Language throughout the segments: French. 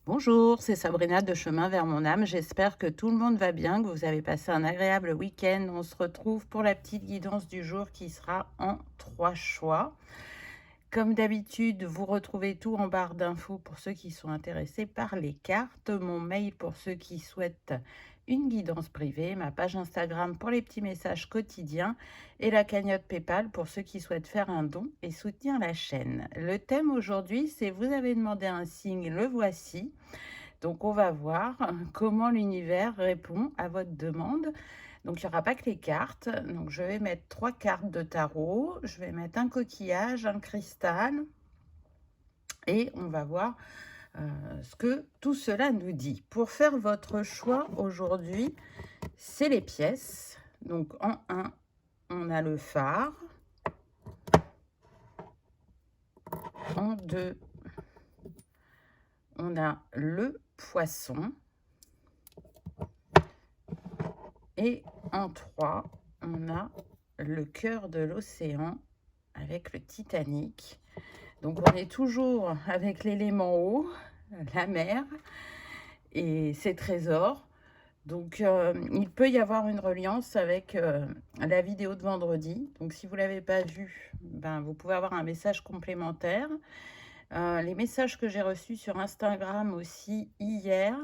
Bonjour, c'est Sabrina de Chemin vers mon âme. J'espère que tout le monde va bien, que vous avez passé un agréable week-end. On se retrouve pour la petite guidance du jour qui sera en 3 choix. Comme d'habitude, vous retrouvez tout en barre d'infos pour ceux qui sont intéressés par les cartes, mon mail pour ceux qui souhaitent une guidance privée, ma page Instagram pour les petits messages quotidiens et la cagnotte PayPal pour ceux qui souhaitent faire un don et soutenir la chaîne. Le thème aujourd'hui, c'est vous avez demandé un signe, le voici. Donc on va voir comment l'univers répond à votre demande. Donc il n'y aura pas que les cartes. Donc je vais mettre 3 cartes de tarot. Je vais mettre un coquillage, un cristal. Et on va voir ce que tout cela nous dit. Pour faire votre choix aujourd'hui, c'est les pièces. Donc en 1, on a le phare. En 2, on a le poisson. Et en 3, on a le cœur de l'océan avec le Titanic. Donc on est toujours avec l'élément eau, la mer et ses trésors. Donc il peut y avoir une reliance avec la vidéo de vendredi. Donc si vous ne l'avez pas vue, ben, vous pouvez avoir un message complémentaire. Les messages que j'ai reçus sur Instagram aussi hier,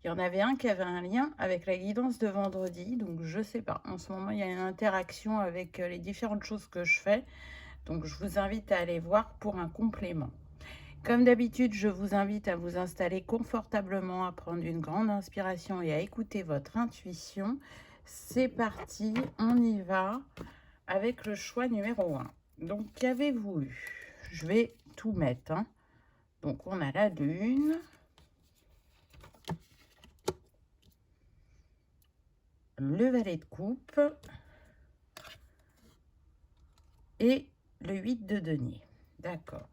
il y en avait un qui avait un lien avec la guidance de vendredi. Donc je ne sais pas, en ce moment il y a une interaction avec les différentes choses que je fais. Donc je vous invite à aller voir pour un complément. Comme d'habitude, je vous invite à vous installer confortablement, à prendre une grande inspiration et à écouter votre intuition. C'est parti, on y va avec le choix numéro 1. Donc, qu'avez-vous eu? Je vais tout mettre. Donc, on a la lune, le valet de coupe et le 8 de denier. D'accord.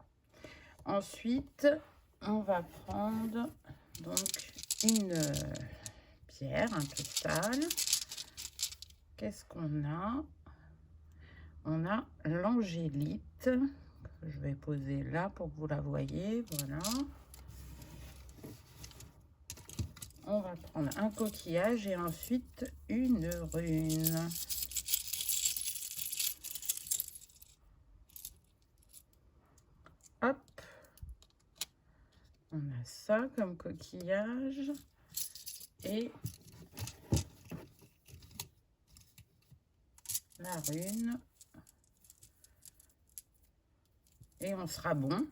Ensuite, on va prendre donc une pierre, un cristal. Qu'est-ce qu'on a? On a l'angélite, que je vais poser là pour que vous la voyez. Voilà. On va prendre un coquillage et ensuite une rune. Hop. On a ça comme coquillage. Et la rune. Et on sera bon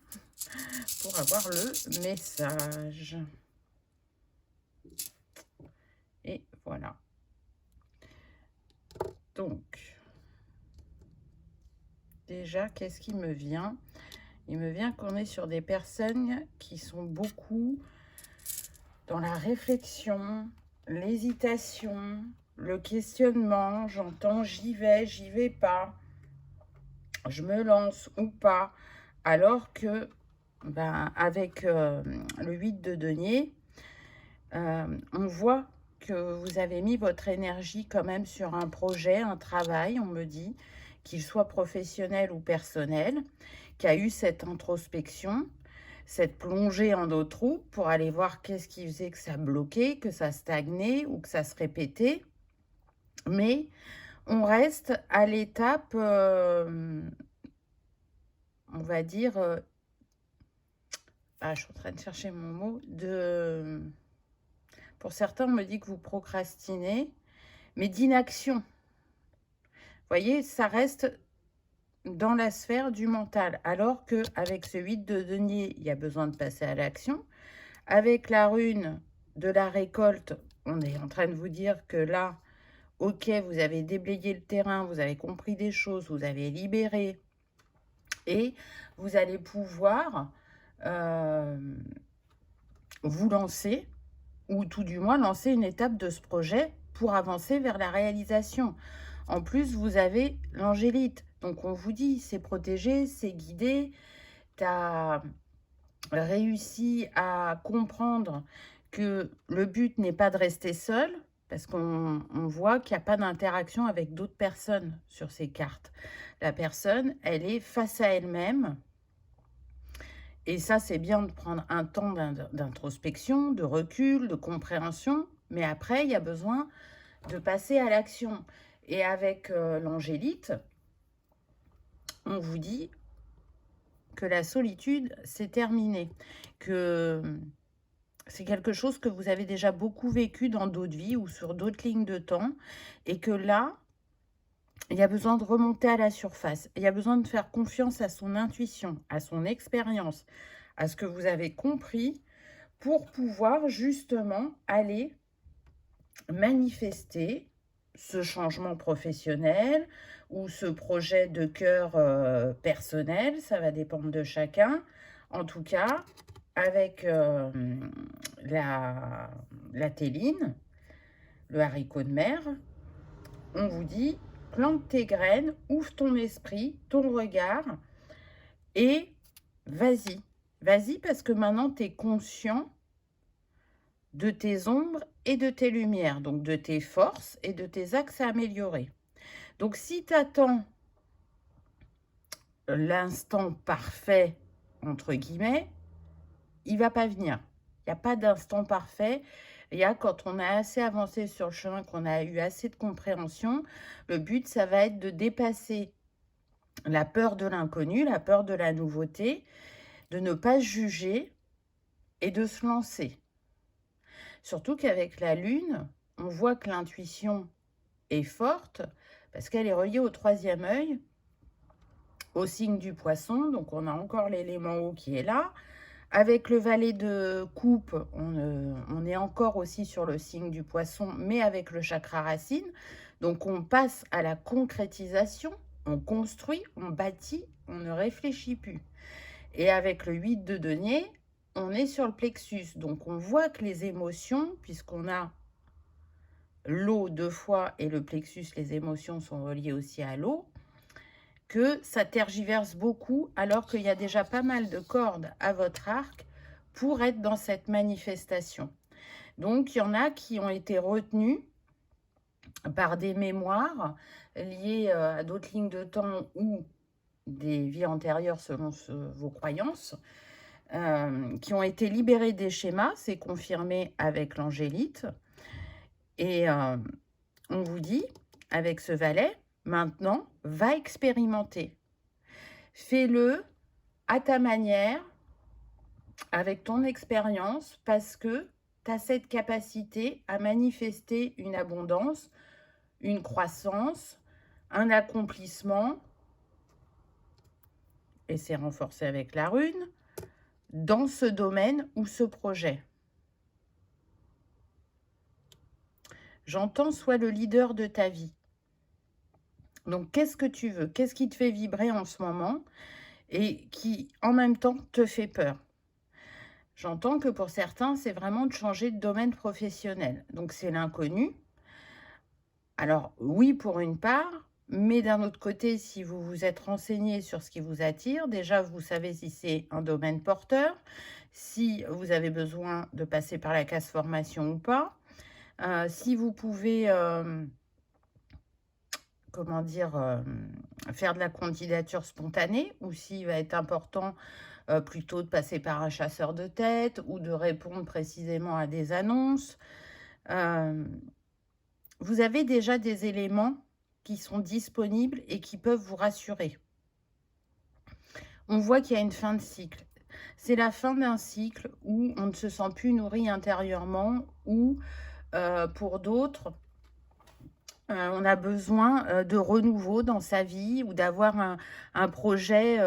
pour avoir le message. Et voilà. Donc, déjà, qu'est-ce qui me vient? Il me vient qu'on est sur des personnes qui sont beaucoup dans la réflexion, l'hésitation, le questionnement. J'entends j'y vais pas, je me lance ou pas. Alors que, ben, avec le 8 de denier, on voit que vous avez mis votre énergie quand même sur un projet, un travail, on me dit, qu'il soit professionnel ou personnel, qui a eu cette introspection, cette plongée en eau trouble pour aller voir qu'est-ce qui faisait que ça bloquait, que ça stagnait ou que ça se répétait. Mais on reste à l'étape, on va dire, je suis en train de chercher mon mot, pour certains, on me dit que vous procrastinez, mais d'inaction. Vous voyez, ça reste dans la sphère du mental, alors qu'avec ce 8 de denier, il y a besoin de passer à l'action. Avec la rune de la récolte, on est en train de vous dire que là, ok, vous avez déblayé le terrain, vous avez compris des choses, vous avez libéré, et vous allez pouvoir vous lancer, ou tout du moins lancer une étape de ce projet pour avancer vers la réalisation. En plus, vous avez l'angélite. Donc, on vous dit, c'est protégé, c'est guidé. Tu as réussi à comprendre que le but n'est pas de rester seul, parce qu'on voit qu'il n'y a pas d'interaction avec d'autres personnes sur ces cartes. La personne, elle est face à elle-même Et ça, c'est bien de prendre un temps d'introspection, de recul, de compréhension. Mais après, il y a besoin de passer à l'action. Et avec l'angélite, on vous dit que la solitude, c'est terminé. Que c'est quelque chose que vous avez déjà beaucoup vécu dans d'autres vies ou sur d'autres lignes de temps. Et que là, il y a besoin de remonter à la surface. Il y a besoin de faire confiance à son intuition, à son expérience, à ce que vous avez compris pour pouvoir justement aller manifester ce changement professionnel ou ce projet de cœur personnel. Ça va dépendre de chacun. En tout cas, avec la théline, le haricot de mer, on vous dit, plante tes graines, ouvre ton esprit, ton regard et vas-y. Vas-y parce que maintenant, tu es conscient de tes ombres et de tes lumières, donc de tes forces et de tes axes à améliorer. Donc si tu attends l'instant parfait, entre guillemets, il ne va pas venir. Il n'y a pas d'instant parfait. Il y a quand on a assez avancé sur le chemin, qu'on a eu assez de compréhension, le but, ça va être de dépasser la peur de l'inconnu, la peur de la nouveauté, de ne pas juger et de se lancer. Surtout qu'avec la Lune, on voit que l'intuition est forte parce qu'elle est reliée au 3e œil, au signe du poisson. Donc, on a encore l'élément eau qui est là. Avec le valet de coupe, on est encore aussi sur le signe du poisson, mais avec le chakra racine. Donc, on passe à la concrétisation, on construit, on bâtit, on ne réfléchit plus. Et avec le 8 de denier, on est sur le plexus. Donc, on voit que les émotions, puisqu'on a l'eau 2 fois et le plexus, les émotions sont reliées aussi à l'eau, que ça tergiverse beaucoup alors qu'il y a déjà pas mal de cordes à votre arc pour être dans cette manifestation. Donc, il y en a qui ont été retenus par des mémoires liées à d'autres lignes de temps ou des vies antérieures selon vos croyances, qui ont été libérés des schémas, c'est confirmé avec l'angélite. Et on vous dit, avec ce valet, maintenant, va expérimenter. Fais-le à ta manière, avec ton expérience, parce que tu as cette capacité à manifester une abondance, une croissance, un accomplissement, et c'est renforcé avec la rune, dans ce domaine ou ce projet. J'entends, sois le leader de ta vie. Donc, qu'est-ce que tu veux? Qu'est-ce qui te fait vibrer en ce moment et qui, en même temps, te fait peur? J'entends que pour certains, c'est vraiment de changer de domaine professionnel. Donc, c'est l'inconnu. Alors, oui, pour une part, mais d'un autre côté, si vous vous êtes renseigné sur ce qui vous attire, déjà, vous savez si c'est un domaine porteur, si vous avez besoin de passer par la case formation ou pas, si vous pouvez... comment dire, faire de la candidature spontanée, ou s'il va être important plutôt de passer par un chasseur de tête ou de répondre précisément à des annonces. Vous avez déjà des éléments qui sont disponibles et qui peuvent vous rassurer. On voit qu'il y a une fin de cycle. C'est la fin d'un cycle où on ne se sent plus nourri intérieurement ou pour d'autres, on a besoin de renouveau dans sa vie ou d'avoir un projet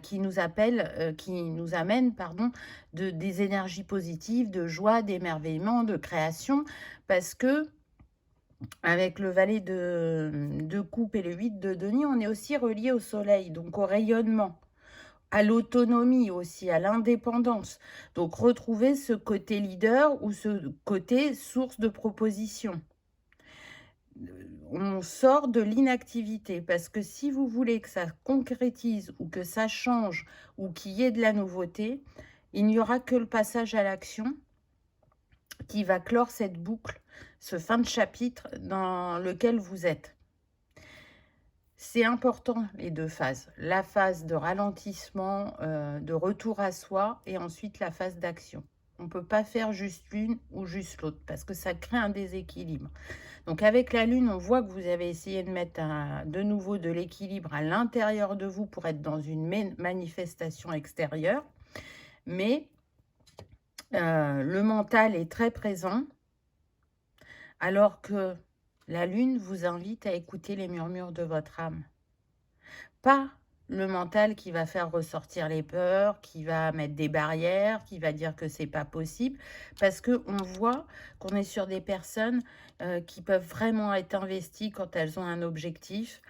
qui nous appelle, qui nous amène, pardon, des énergies positives, de joie, d'émerveillement, de création, parce que avec le valet de coupe et le 8 de denier, on est aussi relié au soleil, donc au rayonnement, à l'autonomie aussi, à l'indépendance. Donc retrouver ce côté leader ou ce côté source de proposition. On sort de l'inactivité parce que si vous voulez que ça concrétise ou que ça change ou qu'il y ait de la nouveauté, il n'y aura que le passage à l'action qui va clore cette boucle, ce fin de chapitre dans lequel vous êtes. C'est important les 2 phases. La phase de ralentissement, de retour à soi et ensuite la phase d'action. On ne peut pas faire juste l'une ou juste l'autre parce que ça crée un déséquilibre. Donc avec la lune, on voit que vous avez essayé de mettre de nouveau de l'équilibre à l'intérieur de vous pour être dans une manifestation extérieure. Mais le mental est très présent alors que la lune vous invite à écouter les murmures de votre âme. Pas le mental qui va faire ressortir les peurs, qui va mettre des barrières, qui va dire que c'est pas possible, parce qu'on voit qu'on est sur des personnes qui peuvent vraiment être investies quand elles ont un objectif,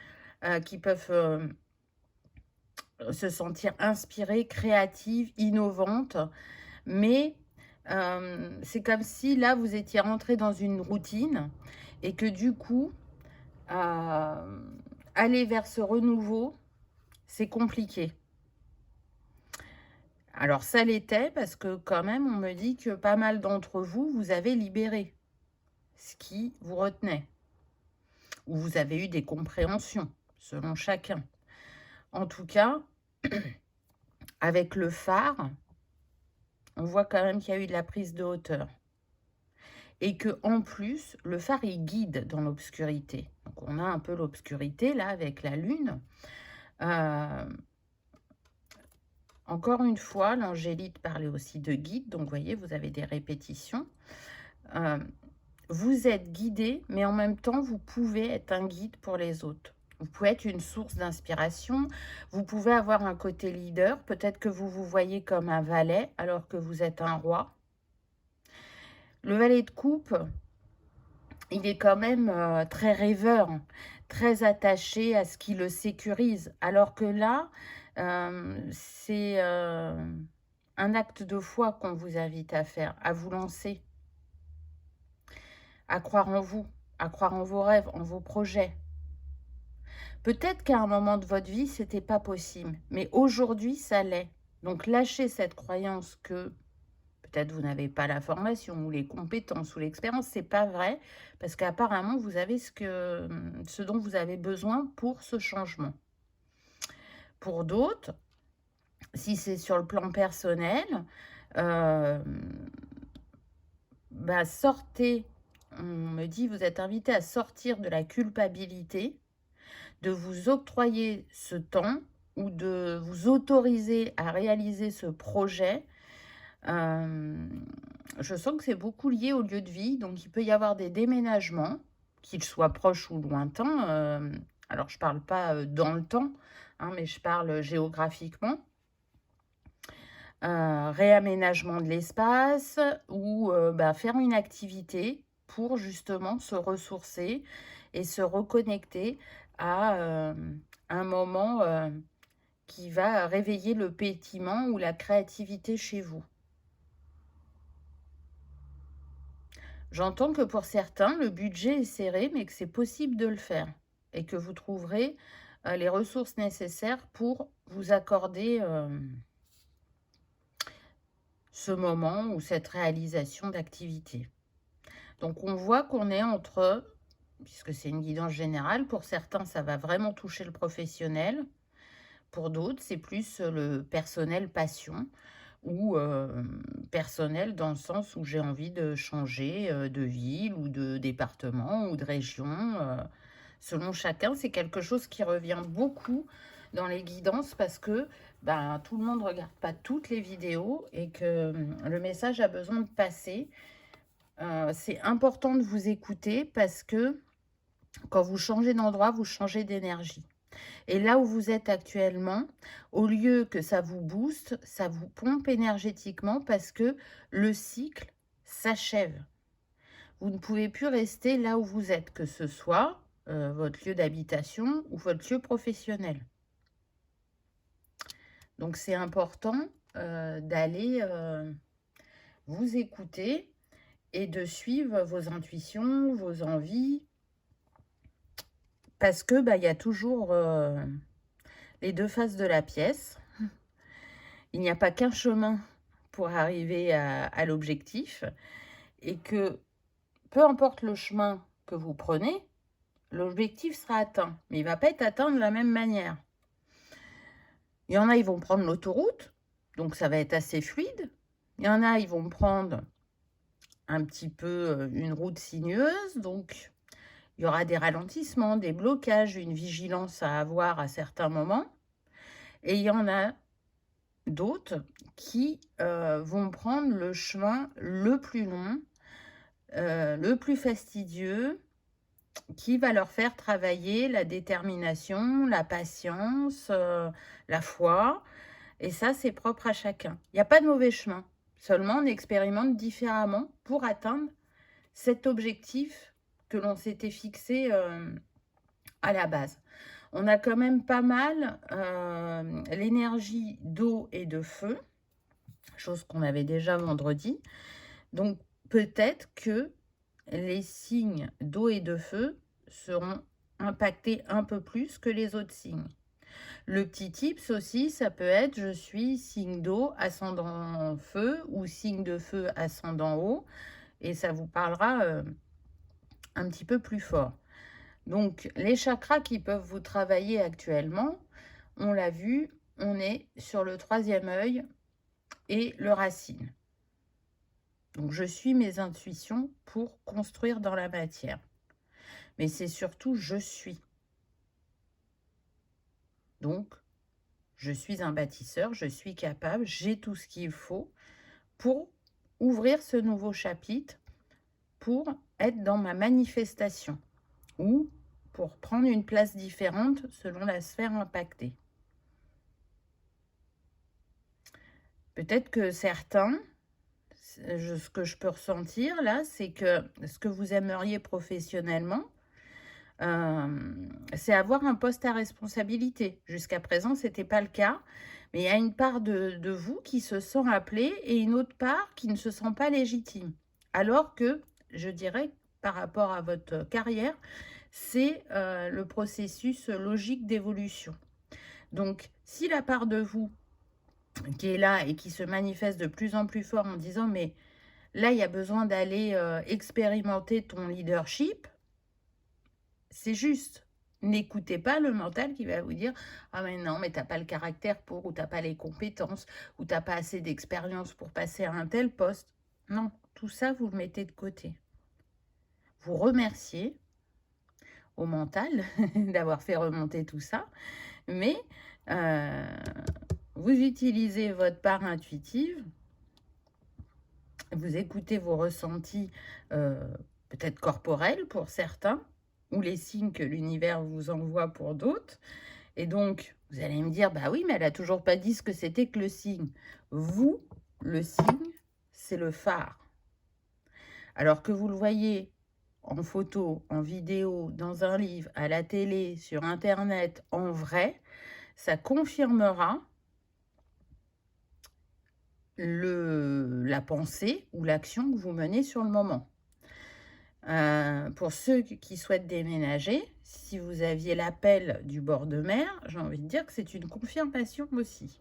qui peuvent se sentir inspirées, créatives, innovantes, mais c'est comme si là vous étiez rentré dans une routine et que du coup, aller vers ce renouveau, c'est compliqué. Alors ça l'était parce que quand même, on me dit que pas mal d'entre vous, vous avez libéré ce qui vous retenait. Ou vous avez eu des compréhensions, selon chacun. En tout cas, avec le phare, on voit quand même qu'il y a eu de la prise de hauteur. Et que en plus, le phare, il guide dans l'obscurité. Donc on a un peu l'obscurité là avec la lune. Encore une fois, l'angélite parlait aussi de guide, donc vous voyez, vous avez des répétitions. Vous êtes guidé, mais en même temps, vous pouvez être un guide pour les autres. Vous pouvez être une source d'inspiration, vous pouvez avoir un côté leader, peut-être que vous vous voyez comme un valet alors que vous êtes un roi. Le valet de coupe, il est quand même très rêveur, très attaché à ce qui le sécurise, alors que là, c'est un acte de foi qu'on vous invite à faire, à vous lancer, à croire en vous, à croire en vos rêves, en vos projets. Peut-être qu'à un moment de votre vie, c'était pas possible, mais aujourd'hui, ça l'est. Donc lâchez cette croyance que peut-être vous n'avez pas la formation ou les compétences ou l'expérience, c'est pas vrai, parce qu'apparemment, vous avez ce dont vous avez besoin pour ce changement. Pour d'autres, si c'est sur le plan personnel, sortez, on me dit, vous êtes invité à sortir de la culpabilité, de vous octroyer ce temps ou de vous autoriser à réaliser ce projet. Je sens que c'est beaucoup lié au lieu de vie, donc il peut y avoir des déménagements, qu'ils soient proches ou lointains. Alors, je ne parle pas dans le temps, hein, mais je parle géographiquement. Réaménagement de l'espace ou faire une activité pour justement se ressourcer et se reconnecter à un moment qui va réveiller le pétillement ou la créativité chez vous. J'entends que pour certains, le budget est serré, mais que c'est possible de le faire et que vous trouverez les ressources nécessaires pour vous accorder ce moment ou cette réalisation d'activité. Donc on voit qu'on est entre, puisque c'est une guidance générale, pour certains ça va vraiment toucher le professionnel, pour d'autres c'est plus le personnel passion ou personnel dans le sens où j'ai envie de changer de ville ou de département ou de région. Selon chacun, c'est quelque chose qui revient beaucoup dans les guidances parce que tout le monde ne regarde pas toutes les vidéos et que le message a besoin de passer. C'est important de vous écouter parce que quand vous changez d'endroit, vous changez d'énergie. Et là où vous êtes actuellement, au lieu que ça vous booste, ça vous pompe énergétiquement parce que le cycle s'achève. Vous ne pouvez plus rester là où vous êtes, que ce soit votre lieu d'habitation ou votre lieu professionnel. Donc c'est important d'aller vous écouter et de suivre vos intuitions, vos envies, parce que il y a toujours les 2 faces de la pièce. Il n'y a pas qu'un chemin pour arriver à l'objectif et que peu importe le chemin que vous prenez, l'objectif sera atteint, mais il ne va pas être atteint de la même manière. Il y en a, ils vont prendre l'autoroute, donc ça va être assez fluide. Il y en a, ils vont prendre un petit peu une route sinueuse, donc il y aura des ralentissements, des blocages, une vigilance à avoir à certains moments. Et il y en a d'autres qui vont prendre le chemin le plus long, le plus fastidieux, qui va leur faire travailler la détermination, la patience, la foi. Et ça, c'est propre à chacun. Il n'y a pas de mauvais chemin. Seulement, on expérimente différemment pour atteindre cet objectif que l'on s'était fixé à la base. On a quand même pas mal l'énergie d'eau et de feu, chose qu'on avait déjà vendredi. Donc, peut-être que les signes d'eau et de feu seront impactés un peu plus que les autres signes. Le petit tips aussi, ça peut être je suis signe d'eau, ascendant feu ou signe de feu, ascendant eau, et ça vous parlera un petit peu plus fort. Donc, les chakras qui peuvent vous travailler actuellement, on l'a vu, on est sur le 3e œil et le racine. Donc, je suis mes intuitions pour construire dans la matière. Mais c'est surtout je suis. Donc, je suis un bâtisseur, je suis capable, j'ai tout ce qu'il faut pour ouvrir ce nouveau chapitre, pour être dans ma manifestation ou pour prendre une place différente selon la sphère impactée. Peut-être que certains, ce que je peux ressentir là, c'est que ce que vous aimeriez professionnellement, c'est avoir un poste à responsabilité. Jusqu'à présent, ce n'était pas le cas, mais il y a une part de vous qui se sent appelée et une autre part qui ne se sent pas légitime. Alors que, je dirais, par rapport à votre carrière, c'est le processus logique d'évolution. Donc, si la part de vous qui est là et qui se manifeste de plus en plus fort en disant mais là il y a besoin d'aller expérimenter ton leadership, c'est juste. N'écoutez pas le mental qui va vous dire ah mais non mais t'as pas le caractère pour, ou t'as pas les compétences, ou t'as pas assez d'expérience pour passer à un tel poste. Non, tout ça vous le mettez de côté. Vous remerciez au mental d'avoir fait remonter tout ça, mais vous utilisez votre part intuitive, vous écoutez vos ressentis peut-être corporels pour certains, ou les signes que l'univers vous envoie pour d'autres. Et donc, vous allez me dire, bah oui, mais elle n'a toujours pas dit ce que c'était que le signe. Vous, le signe, c'est le phare. Alors que vous le voyez en photo, en vidéo, dans un livre, à la télé, sur Internet, en vrai, ça confirmera la pensée ou l'action que vous menez sur le moment. Pour ceux qui souhaitent déménager, si vous aviez l'appel du bord de mer, j'ai envie de dire que c'est une confirmation aussi.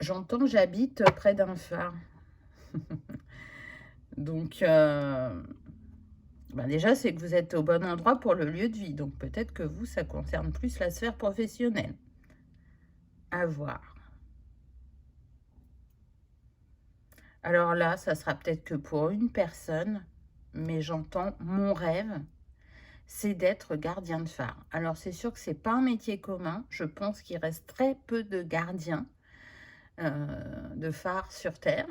J'entends, j'habite près d'un phare. Donc, déjà, c'est que vous êtes au bon endroit pour le lieu de vie. Donc, peut-être que vous, ça concerne plus la sphère professionnelle. À voir. Alors là, ça sera peut-être que pour une personne, mais j'entends mon rêve, c'est d'être gardien de phare. Alors, c'est sûr que ce n'est pas un métier commun. Je pense qu'il reste très peu de gardiens de phare sur Terre.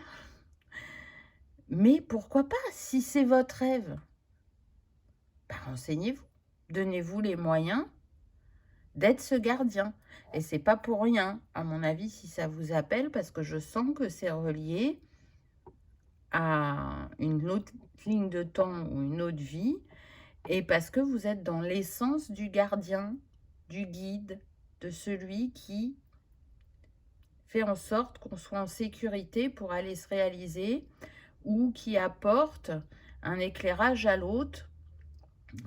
Mais pourquoi pas, si c'est votre rêve, renseignez-vous. Donnez-vous les moyens d'être ce gardien. Et c'est pas pour rien, à mon avis, si ça vous appelle, parce que je sens que c'est relié à une autre ligne de temps ou une autre vie, et parce que vous êtes dans l'essence du gardien, du guide, de celui qui fait en sorte qu'on soit en sécurité pour aller se réaliser, ou qui apporte un éclairage à l'autre.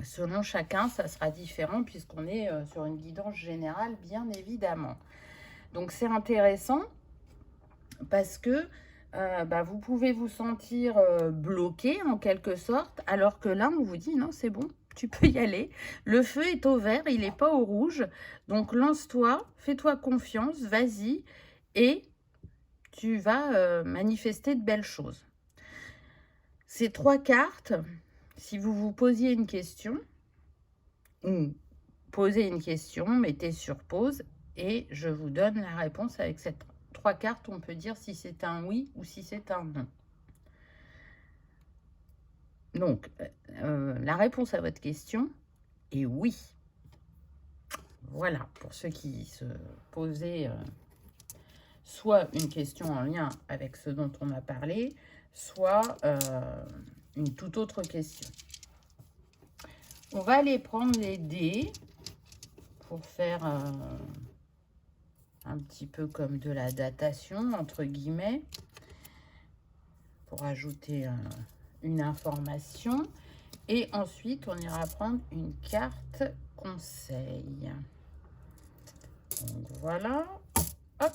Selon chacun, ça sera différent puisqu'on est sur une guidance générale, bien évidemment. Donc, c'est intéressant parce que vous pouvez vous sentir bloqué en quelque sorte, alors que là, on vous dit non, c'est bon, tu peux y aller. Le feu est au vert, il n'est pas au rouge. Donc, lance-toi, fais-toi confiance, vas-y, et tu vas manifester de belles choses. Ces 3 cartes, si vous vous posiez une question, ou posez une question, mettez sur pause, et je vous donne la réponse avec ces 3 cartes. On peut dire si c'est un oui ou si c'est un non. Donc, la réponse à votre question est oui. Voilà, pour ceux qui se posaient soit une question en lien avec ce dont on a parlé, soit une toute autre question. On va aller prendre les dés pour faire un petit peu comme de la datation, entre guillemets, pour ajouter une information. Et ensuite, on ira prendre une carte conseil. Donc voilà. Hop.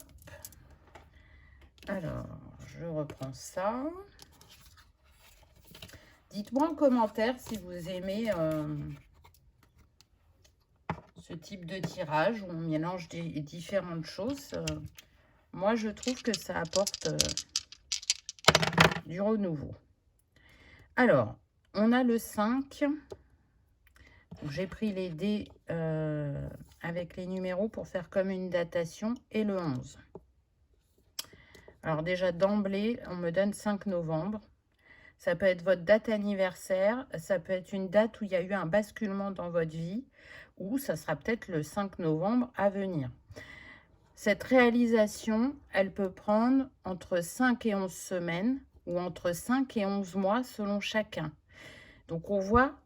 Alors, je reprends ça. Dites-moi en commentaire si vous aimez ce type de tirage où on mélange des différentes choses. Moi, je trouve que ça apporte du renouveau. Alors, on a le 5. J'ai pris les dés avec les numéros pour faire comme une datation et le 11. Alors déjà d'emblée, on me donne 5 novembre. Ça peut être votre date anniversaire, ça peut être une date où il y a eu un basculement dans votre vie, ou ça sera peut-être le 5 novembre à venir. Cette réalisation, elle peut prendre entre 5 et 11 semaines, ou entre 5 et 11 mois selon chacun. Donc on voit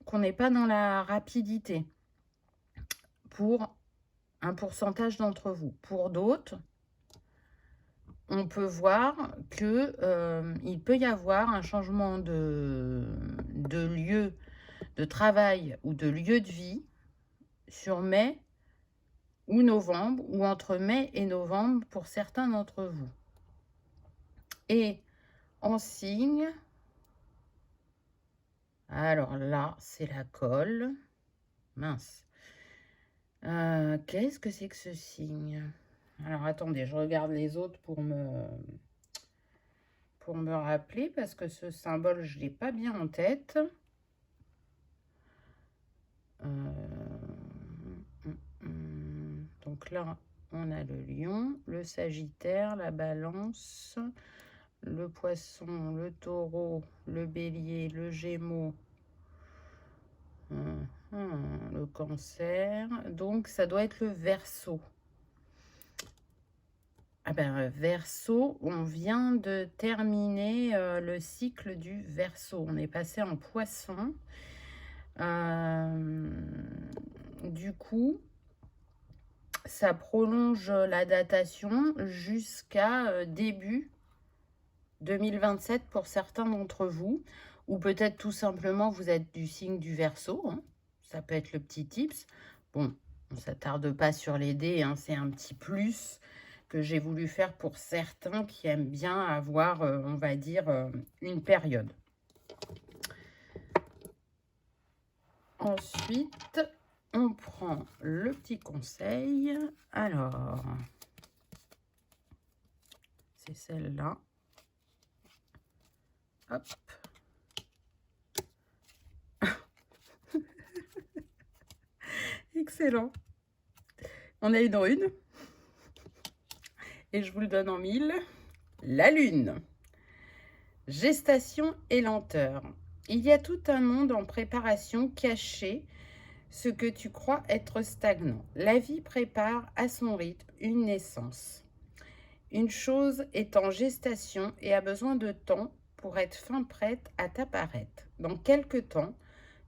qu'on n'est pas dans la rapidité pour un pourcentage d'entre vous. Pour d'autres, on peut voir que il peut y avoir un changement de lieu de travail ou de lieu de vie sur mai ou novembre, ou entre mai et novembre pour certains d'entre vous. Et en signe, alors là, c'est la colle. Mince. Qu'est-ce que c'est que ce signe? Alors, attendez, je regarde les autres pour me rappeler, parce que ce symbole, je ne l'ai pas bien en tête. Donc là, on a le lion, le sagittaire, la balance, le poisson, le taureau, le bélier, le gémeaux, le cancer. Donc, ça doit être le verseau. Ah ben, verseau, on vient de terminer le cycle du verseau. On est passé en poisson. Du coup, ça prolonge la datation jusqu'à début 2027 pour certains d'entre vous. Ou peut-être tout simplement vous êtes du signe du Verseau. Hein. Ça peut être le petit tips. Bon, on ne s'attarde pas sur les dés. Hein. C'est un petit plus que j'ai voulu faire pour certains qui aiment bien avoir, on va dire, une période. Ensuite, on prend le petit conseil. Alors, c'est celle-là. Hop. Excellent. On a une rune. Et je vous le donne en 1000. La lune. Gestation et lenteur. Il y a tout un monde en préparation caché, ce que tu crois être stagnant. La vie prépare à son rythme une naissance. Une chose est en gestation et a besoin de temps pour être fin prête à t'apparaître. Dans quelque temps,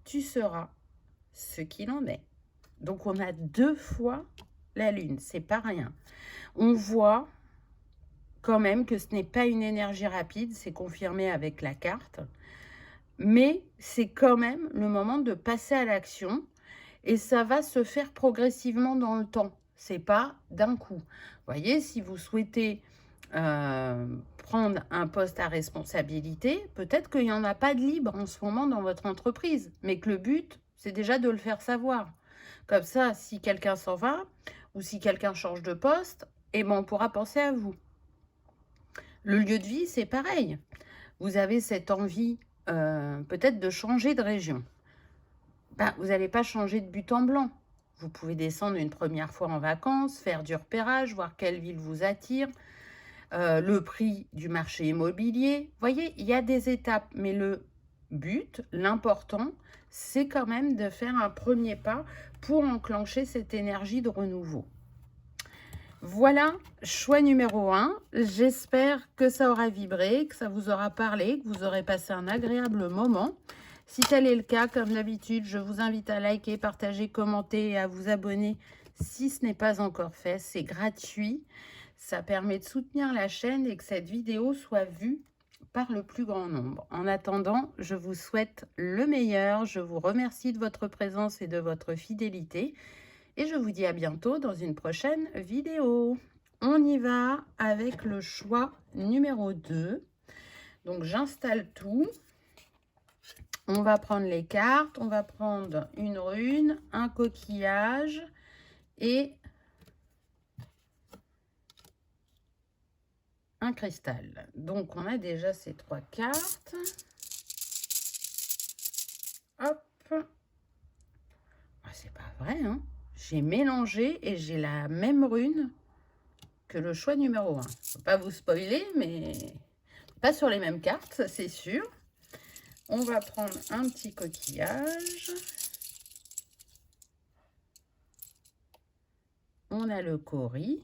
tu seras ce qu'il en est. Donc on a 2 fois la lune, c'est pas rien. On voit quand même que ce n'est pas une énergie rapide, c'est confirmé avec la carte, mais c'est quand même le moment de passer à l'action et ça va se faire progressivement dans le temps, c'est pas d'un coup. Vous voyez, si vous souhaitez prendre un poste à responsabilité, peut-être qu'il n'y en a pas de libre en ce moment dans votre entreprise, mais que le but, c'est déjà de le faire savoir. Comme ça, si quelqu'un s'en va ou si quelqu'un change de poste, eh ben, on pourra penser à vous. Le lieu de vie, c'est pareil. Vous avez cette envie peut-être de changer de région. Ben, vous n'allez pas changer de but en blanc. Vous pouvez descendre une première fois en vacances, faire du repérage, voir quelle ville vous attire, le prix du marché immobilier. Vous voyez, il y a des étapes, mais le but, l'important, c'est quand même de faire un premier pas pour enclencher cette énergie de renouveau. Voilà, choix numéro 1. J'espère que ça aura vibré, que ça vous aura parlé, que vous aurez passé un agréable moment. Si tel est le cas, comme d'habitude, je vous invite à liker, partager, commenter et à vous abonner si ce n'est pas encore fait. C'est gratuit. Ça permet de soutenir la chaîne et que cette vidéo soit vue par le plus grand nombre. En attendant, je vous souhaite le meilleur. Je vous remercie de votre présence et de votre fidélité. Et je vous dis à bientôt dans une prochaine vidéo. On y va avec le choix numéro 2. Donc j'installe tout. On va prendre les cartes. On va prendre une rune, un coquillage et un cristal. Donc on a déjà ces 3 cartes. Hop. Ah, c'est pas vrai, hein? J'ai mélangé et j'ai la même rune que le choix numéro 1. Faut pas vous spoiler, mais pas sur les mêmes cartes, ça c'est sûr. On va prendre un petit coquillage. On a le cori.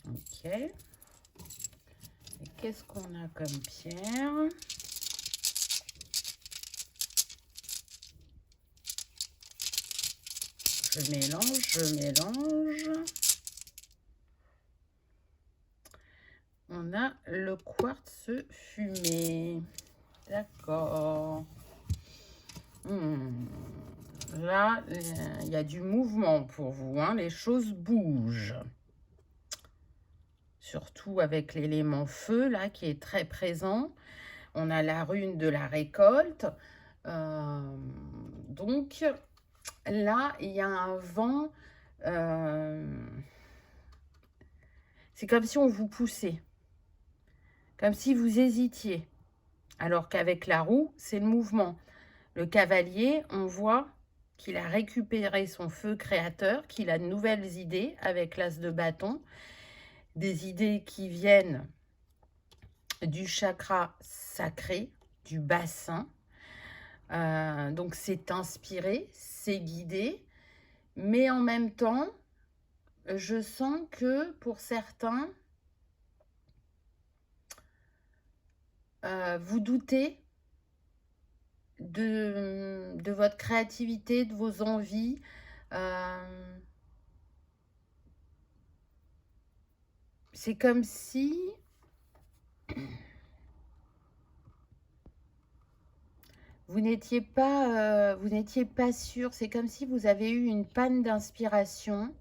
Ok. Et qu'est-ce qu'on a comme pierre? Je mélange. On a le quartz fumé. D'accord. Là, il y a du mouvement pour vous, hein. Les choses bougent. Surtout avec l'élément feu, là, qui est très présent. On a la rune de la récolte. Donc, là, il y a un vent. C'est comme si on vous poussait. Comme si vous hésitiez. Alors qu'avec la roue, c'est le mouvement. Le cavalier, on voit qu'il a récupéré son feu créateur, qu'il a de nouvelles idées avec l'as de bâton. Des idées qui viennent du chakra sacré, du bassin. Donc c'est inspiré, c'est guidé, mais en même temps, je sens que pour certains, vous doutez de votre créativité, de vos envies. C'est comme si vous n'étiez pas sûr. C'est comme si vous avez eu une panne d'inspiration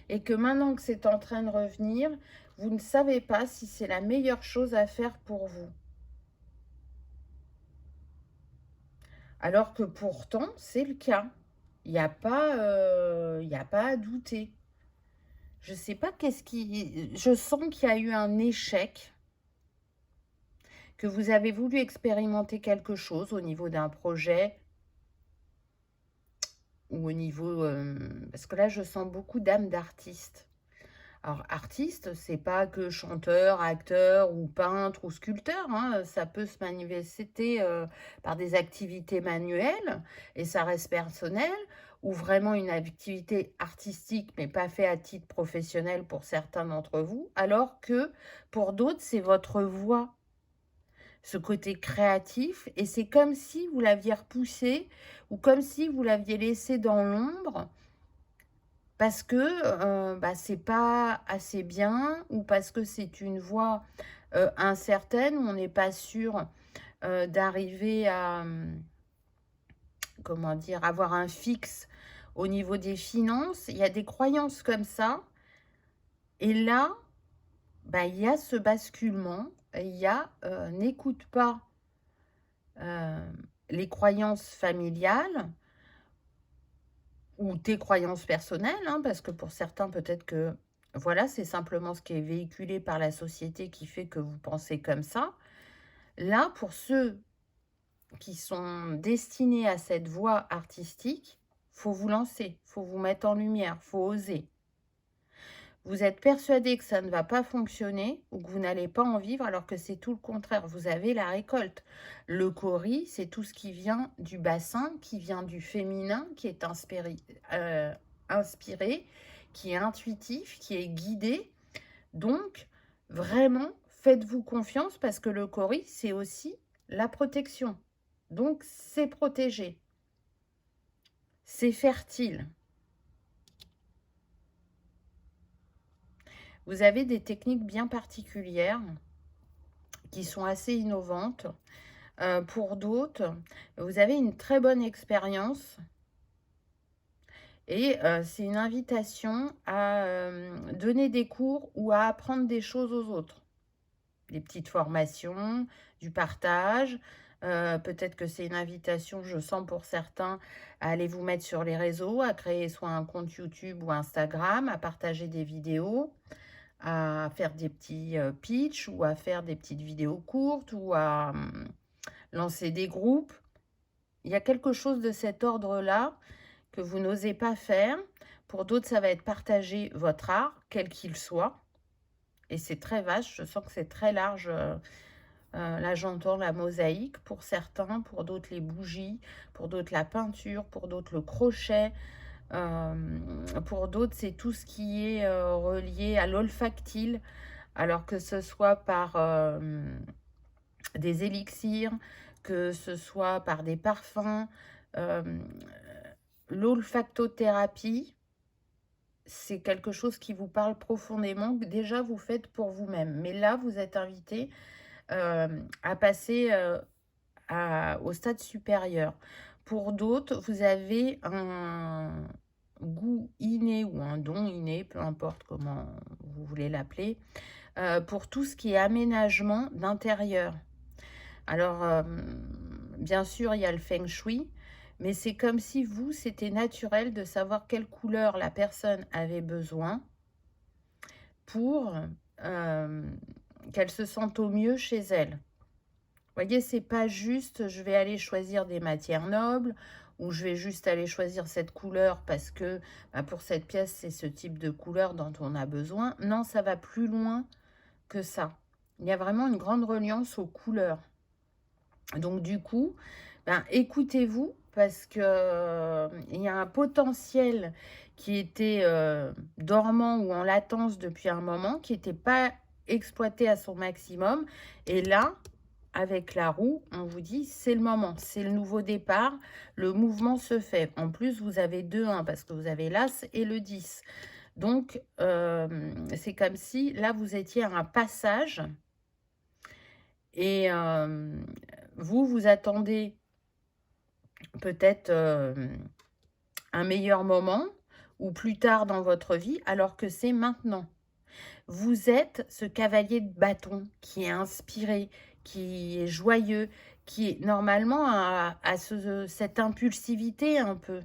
et que maintenant que c'est en train de revenir, vous ne savez pas si c'est la meilleure chose à faire pour vous. Alors que pourtant, c'est le cas. Il n'y a pas à douter. Je ne sais pas qu'est-ce qui... Je sens qu'il y a eu un échec, que vous avez voulu expérimenter quelque chose au niveau d'un projet ou au niveau... parce que là, je sens beaucoup d'âme d'artiste. Alors, artiste, c'est pas que chanteur, acteur ou peintre ou sculpteur, hein. Ça peut se manifester par des activités manuelles et ça reste personnel, ou vraiment une activité artistique mais pas fait à titre professionnel pour certains d'entre vous, alors que pour d'autres, c'est votre voix, ce côté créatif, et c'est comme si vous l'aviez repoussé ou comme si vous l'aviez laissé dans l'ombre parce que c'est pas assez bien ou parce que c'est une voie incertaine, où on n'est pas sûr d'arriver à, comment dire, avoir un fixe au niveau des finances. Il y a des croyances comme ça. Et là, bah, il y a ce basculement, il y a, n'écoute pas, heu, les croyances familiales ou tes croyances personnelles, hein, parce que pour certains, peut-être que, voilà, c'est simplement ce qui est véhiculé par la société qui fait que vous pensez comme ça. Là, pour ceux qui sont destinés à cette voie artistique, faut vous lancer, faut vous mettre en lumière, faut oser. Vous êtes persuadé que ça ne va pas fonctionner ou que vous n'allez pas en vivre alors que c'est tout le contraire. Vous avez la récolte. Le cori, c'est tout ce qui vient du bassin, qui vient du féminin, qui est inspiré, qui est intuitif, qui est guidé. Donc, vraiment, faites-vous confiance parce que le cori, c'est aussi la protection. Donc, c'est protégé. C'est fertile. Vous avez des techniques bien particulières qui sont assez innovantes. Pour d'autres, vous avez une très bonne expérience et c'est une invitation à, donner des cours ou à apprendre des choses aux autres. Des petites formations, du partage, peut-être que c'est une invitation, je sens pour certains, à aller vous mettre sur les réseaux, à créer soit un compte YouTube ou Instagram, à partager des vidéos, à faire des petits, pitchs ou à faire des petites vidéos courtes ou à, lancer des groupes. Il y a quelque chose de cet ordre-là que vous n'osez pas faire. Pour d'autres, ça va être partager votre art, quel qu'il soit. Et c'est très vaste, je sens que c'est très large. Là, j'entends la mosaïque pour certains, pour d'autres les bougies, pour d'autres la peinture, pour d'autres le crochet. Pour d'autres, c'est tout ce qui est relié à l'olfactile, alors que ce soit par des élixirs, que ce soit par des parfums. Hem, L'olfactothérapie, c'est quelque chose qui vous parle profondément, que déjà vous faites pour vous-même. Mais là, vous êtes invité, à passer, au stade supérieur. Pour d'autres, vous avez un goût inné ou un don inné, peu importe comment vous voulez l'appeler, pour tout ce qui est aménagement d'intérieur. Alors, bien sûr, il y a le feng shui, mais c'est comme si vous, c'était naturel de savoir quelle couleur la personne avait besoin pour, hem, qu'elle se sente au mieux chez elle. Vous voyez, c'est pas juste, je vais aller choisir des matières nobles ou je vais juste aller choisir cette couleur parce que, bah, pour cette pièce, c'est ce type de couleur dont on a besoin. Non, ça va plus loin que ça. Il y a vraiment une grande reliance aux couleurs. Donc du coup, ben, écoutez-vous parce que, il y a un potentiel qui était, dormant ou en latence depuis un moment, qui n'était pas exploité à son maximum et là, avec la roue, on vous dit: «C'est le moment, c'est le nouveau départ, le mouvement se fait». En plus, vous avez 2 1 parce que vous avez l'as et le 10. Donc, c'est comme si là, vous étiez à un passage et vous, vous attendez peut-être, un meilleur moment ou plus tard dans votre vie, alors que c'est maintenant. Vous êtes ce cavalier de bâton qui est inspiré, qui est joyeux, qui est normalement a cette impulsivité un peu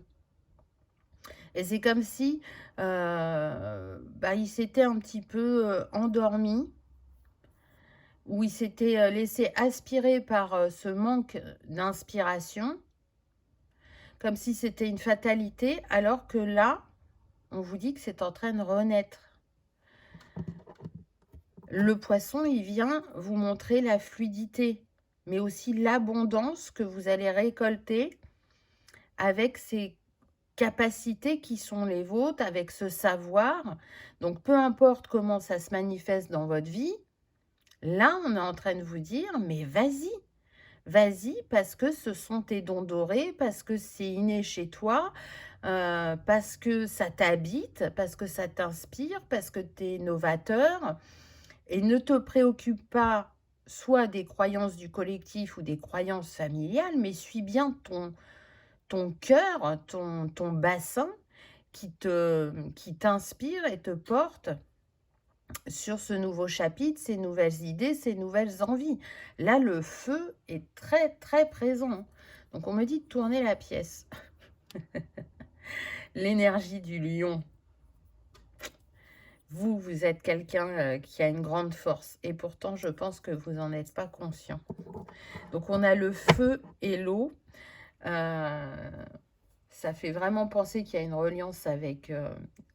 et c'est comme si, bah, il s'était un petit peu, endormi ou il s'était, laissé aspirer par, ce manque d'inspiration, comme si c'était une fatalité, alors que là, on vous dit que c'est en train de renaître. Le poisson, il vient vous montrer la fluidité, mais aussi l'abondance que vous allez récolter avec ces capacités qui sont les vôtres, avec ce savoir. Donc, peu importe comment ça se manifeste dans votre vie, là, on est en train de vous dire, mais vas-y, vas-y, parce que ce sont tes dons dorés, parce que c'est inné chez toi, parce que ça t'habite, parce que ça t'inspire, parce que tu es novateur. Et ne te préoccupe pas soit des croyances du collectif ou des croyances familiales, mais suis bien ton cœur, ton bassin qui t'inspire et te porte sur ce nouveau chapitre, ces nouvelles idées, ces nouvelles envies. Là, le feu est très, très présent. Donc, on me dit de tourner la pièce. L'énergie du lion. Vous êtes quelqu'un qui a une grande force. Et pourtant, je pense que vous n'en êtes pas conscient. Donc, on a le feu et l'eau. Ça fait vraiment penser qu'il y a une reliance avec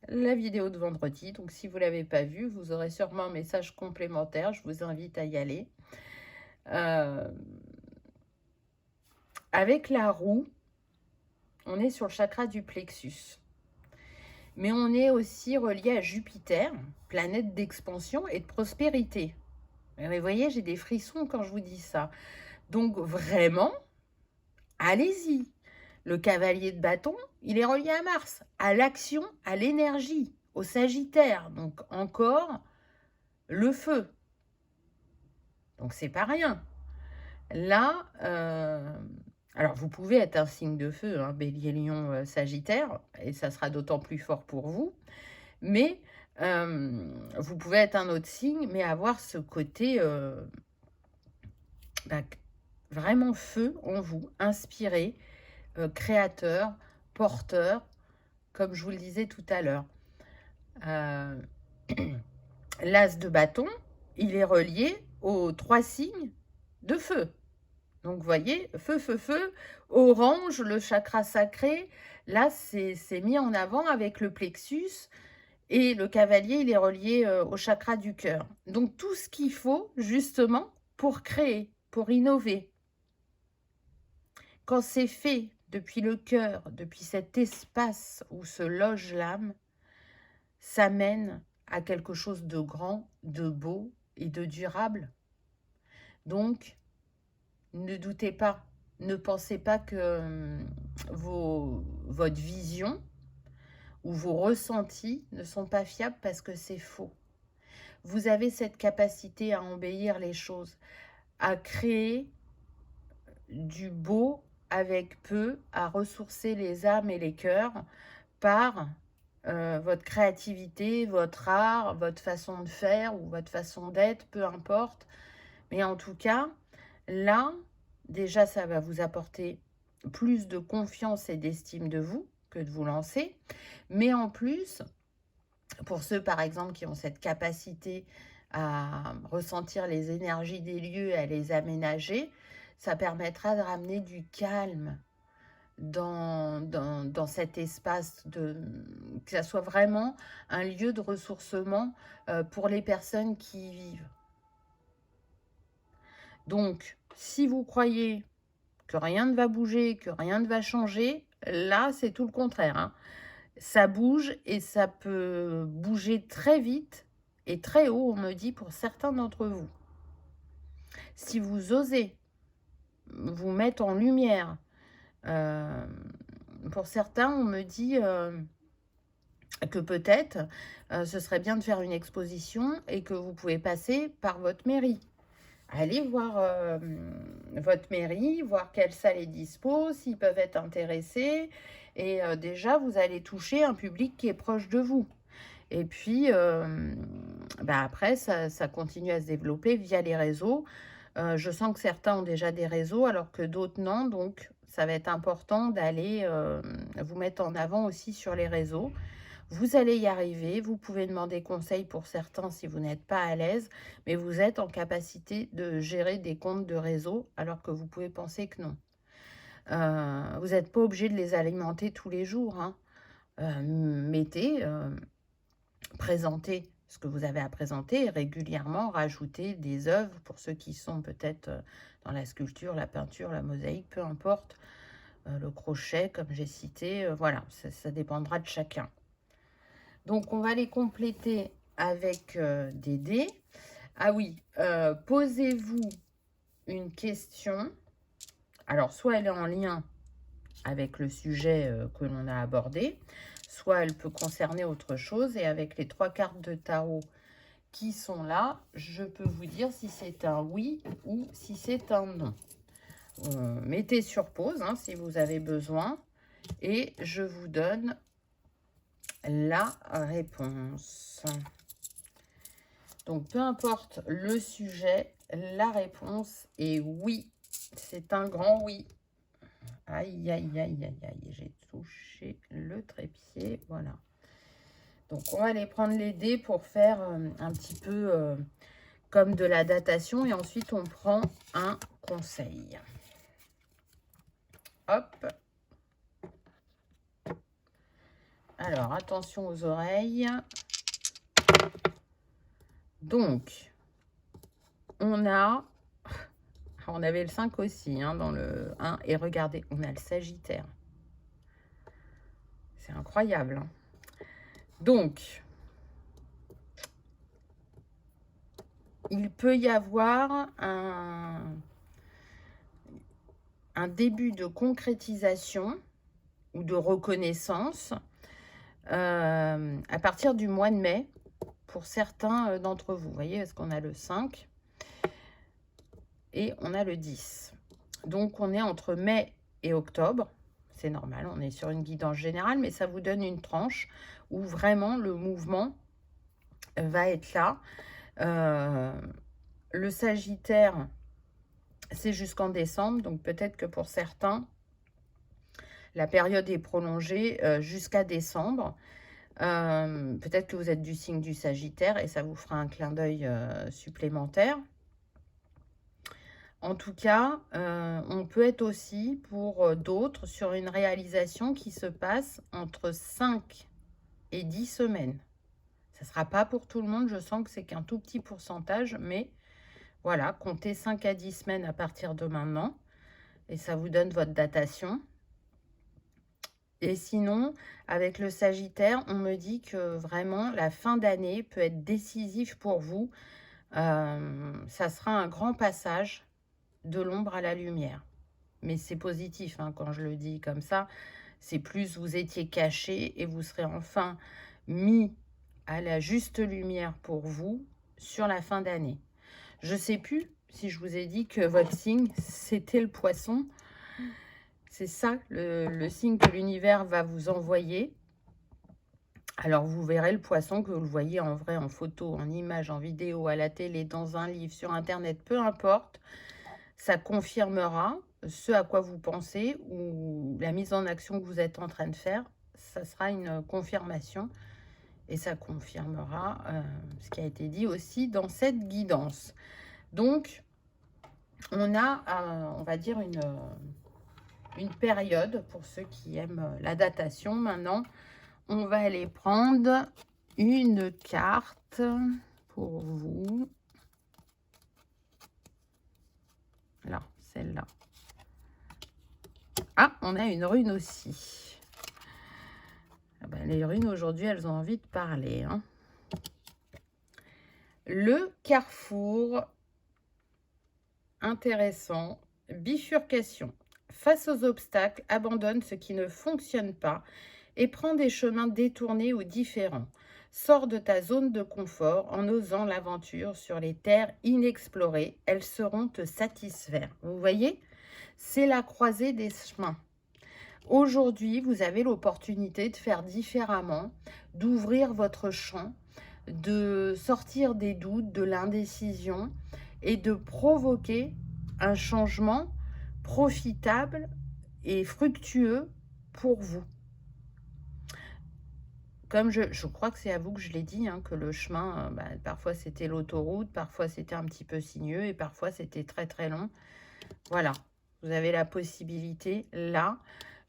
la vidéo de vendredi. Donc, si vous ne l'avez pas vue, vous aurez sûrement un message complémentaire. Je vous invite à y aller. Avec la roue, on est sur le chakra du plexus. Mais on est aussi relié à Jupiter, planète d'expansion et de prospérité. Et vous voyez, j'ai des frissons quand je vous dis ça. Donc, vraiment, allez-y. Le cavalier de bâton, il est relié à Mars, à l'action, à l'énergie, au Sagittaire. Donc encore le feu. Donc c'est pas rien. Là, alors vous pouvez être un signe de feu, hein, Bélier, Lion, Sagittaire, et ça sera d'autant plus fort pour vous. Mais vous pouvez être un autre signe, mais avoir ce côté vraiment feu en vous, inspiré, créateur, porteur, comme je vous le disais tout à l'heure. L'as de bâton, il est relié aux 3 signes de feu. Donc, vous voyez, feu, feu, feu, orange, le chakra sacré. Là, c'est mis en avant avec le plexus. Et le cavalier, il est relié au chakra du cœur. Donc, tout ce qu'il faut, justement, pour créer, pour innover. Quand c'est fait depuis le cœur, depuis cet espace où se loge l'âme, ça mène à quelque chose de grand, de beau et de durable. Donc, ne doutez pas, ne pensez pas que votre vision ou vos ressentis ne sont pas fiables parce que c'est faux. Vous avez cette capacité à embellir les choses, à créer du beau avec peu, à ressourcer les âmes et les cœurs par votre créativité, votre art, votre façon de faire ou votre façon d'être, peu importe. Mais en tout cas, là, déjà, ça va vous apporter plus de confiance et d'estime de vous que de vous lancer. Mais en plus, pour ceux, par exemple, qui ont cette capacité à ressentir les énergies des lieux, à les aménager, ça permettra de ramener du calme dans cet espace, que ça soit vraiment un lieu de ressourcement pour les personnes qui y vivent. Donc, si vous croyez que rien ne va bouger, que rien ne va changer, là, c'est tout le contraire, hein. Ça bouge et ça peut bouger très vite et très haut, on me dit, pour certains d'entre vous. Si vous osez vous mettre en lumière, pour certains, on me dit que peut-être ce serait bien de faire une exposition et que vous pouvez passer par votre mairie. Allez voir votre mairie, voir quelle salle est dispo, s'ils peuvent être intéressés. Et déjà, vous allez toucher un public qui est proche de vous. Et puis, après, ça continue à se développer via les réseaux. Je sens que certains ont déjà des réseaux alors que d'autres non. Donc, ça va être important d'aller vous mettre en avant aussi sur les réseaux. Vous allez y arriver. Vous pouvez demander conseil pour certains si vous n'êtes pas à l'aise. Mais vous êtes en capacité de gérer des comptes de réseau alors que vous pouvez penser que non. Vous n'êtes pas obligé de les alimenter tous les jours, hein. Présentez ce que vous avez à présenter et régulièrement rajoutez des œuvres pour ceux qui sont peut-être dans la sculpture, la peinture, la mosaïque, peu importe, le crochet comme j'ai cité, voilà, ça dépendra de chacun. Donc on va les compléter avec des dés. Ah oui, posez-vous une question. Alors soit elle est en lien avec le sujet que l'on a abordé, soit elle peut concerner autre chose. Et avec les 3 cartes de tarot qui sont là, je peux vous dire si c'est un oui ou si c'est un non. Mettez sur pause hein, si vous avez besoin et je vous donne la réponse. Donc, peu importe le sujet, la réponse est oui. C'est un grand oui. Aïe, aïe, aïe, aïe, aïe. J'ai touché le trépied. Voilà. Donc, on va aller prendre les dés pour faire un petit peu comme de la datation. Et ensuite, on prend un conseil. Hop. Alors, attention aux oreilles. Donc, on avait le 5 aussi hein, dans le 1. Et regardez, on a le Sagittaire. C'est incroyable. Hein. Donc, il peut y avoir un début de concrétisation ou de reconnaissance à partir du mois de mai pour certains d'entre vous. Vous voyez, parce qu'on a le 5 et on a le 10. Donc, on est entre mai et octobre. C'est normal, on est sur une guidance générale, mais ça vous donne une tranche où vraiment le mouvement va être là. Le Sagittaire, c'est jusqu'en décembre, donc peut-être que pour certains, la période est prolongée jusqu'à décembre. Peut-être que vous êtes du signe du Sagittaire et ça vous fera un clin d'œil supplémentaire. En tout cas, on peut être aussi pour d'autres sur une réalisation qui se passe entre 5 et 10 semaines. Ça ne sera pas pour tout le monde, je sens que c'est qu'un tout petit pourcentage, mais voilà, comptez 5 à 10 semaines à partir de maintenant et ça vous donne votre datation. Et sinon, avec le Sagittaire, on me dit que vraiment la fin d'année peut être décisive pour vous. Ça sera un grand passage de l'ombre à la lumière. Mais c'est positif hein, quand je le dis comme ça. C'est plus vous étiez caché et vous serez enfin mis à la juste lumière pour vous sur la fin d'année. Je ne sais plus si je vous ai dit que votre signe, c'était le Poisson. C'est ça, le signe que l'univers va vous envoyer. Alors, vous verrez le Poisson, que vous le voyez en vrai, en photo, en image, en vidéo, à la télé, dans un livre, sur Internet, peu importe. Ça confirmera ce à quoi vous pensez ou la mise en action que vous êtes en train de faire. Ça sera une confirmation et ça confirmera ce qui a été dit aussi dans cette guidance. Donc, on a, on va dire, une période pour ceux qui aiment la datation. Maintenant, on va aller prendre une carte pour vous. Là, celle-là. Ah, on a une rune aussi. Ah ben, les runes aujourd'hui, elles ont envie de parler. Hein. Le carrefour. Intéressant. Bifurcation. Face aux obstacles, abandonne ce qui ne fonctionne pas et prends des chemins détournés ou différents. Sors de ta zone de confort en osant l'aventure sur les terres inexplorées. Elles sauront te satisfaire. Vous voyez, c'est la croisée des chemins. Aujourd'hui, vous avez l'opportunité de faire différemment, d'ouvrir votre champ, de sortir des doutes, de l'indécision et de provoquer un changement profitable et fructueux pour vous. Comme je crois que c'est à vous que je l'ai dit, hein, que le chemin, parfois c'était l'autoroute, parfois c'était un petit peu sinueux et parfois c'était très très long. Voilà, vous avez la possibilité là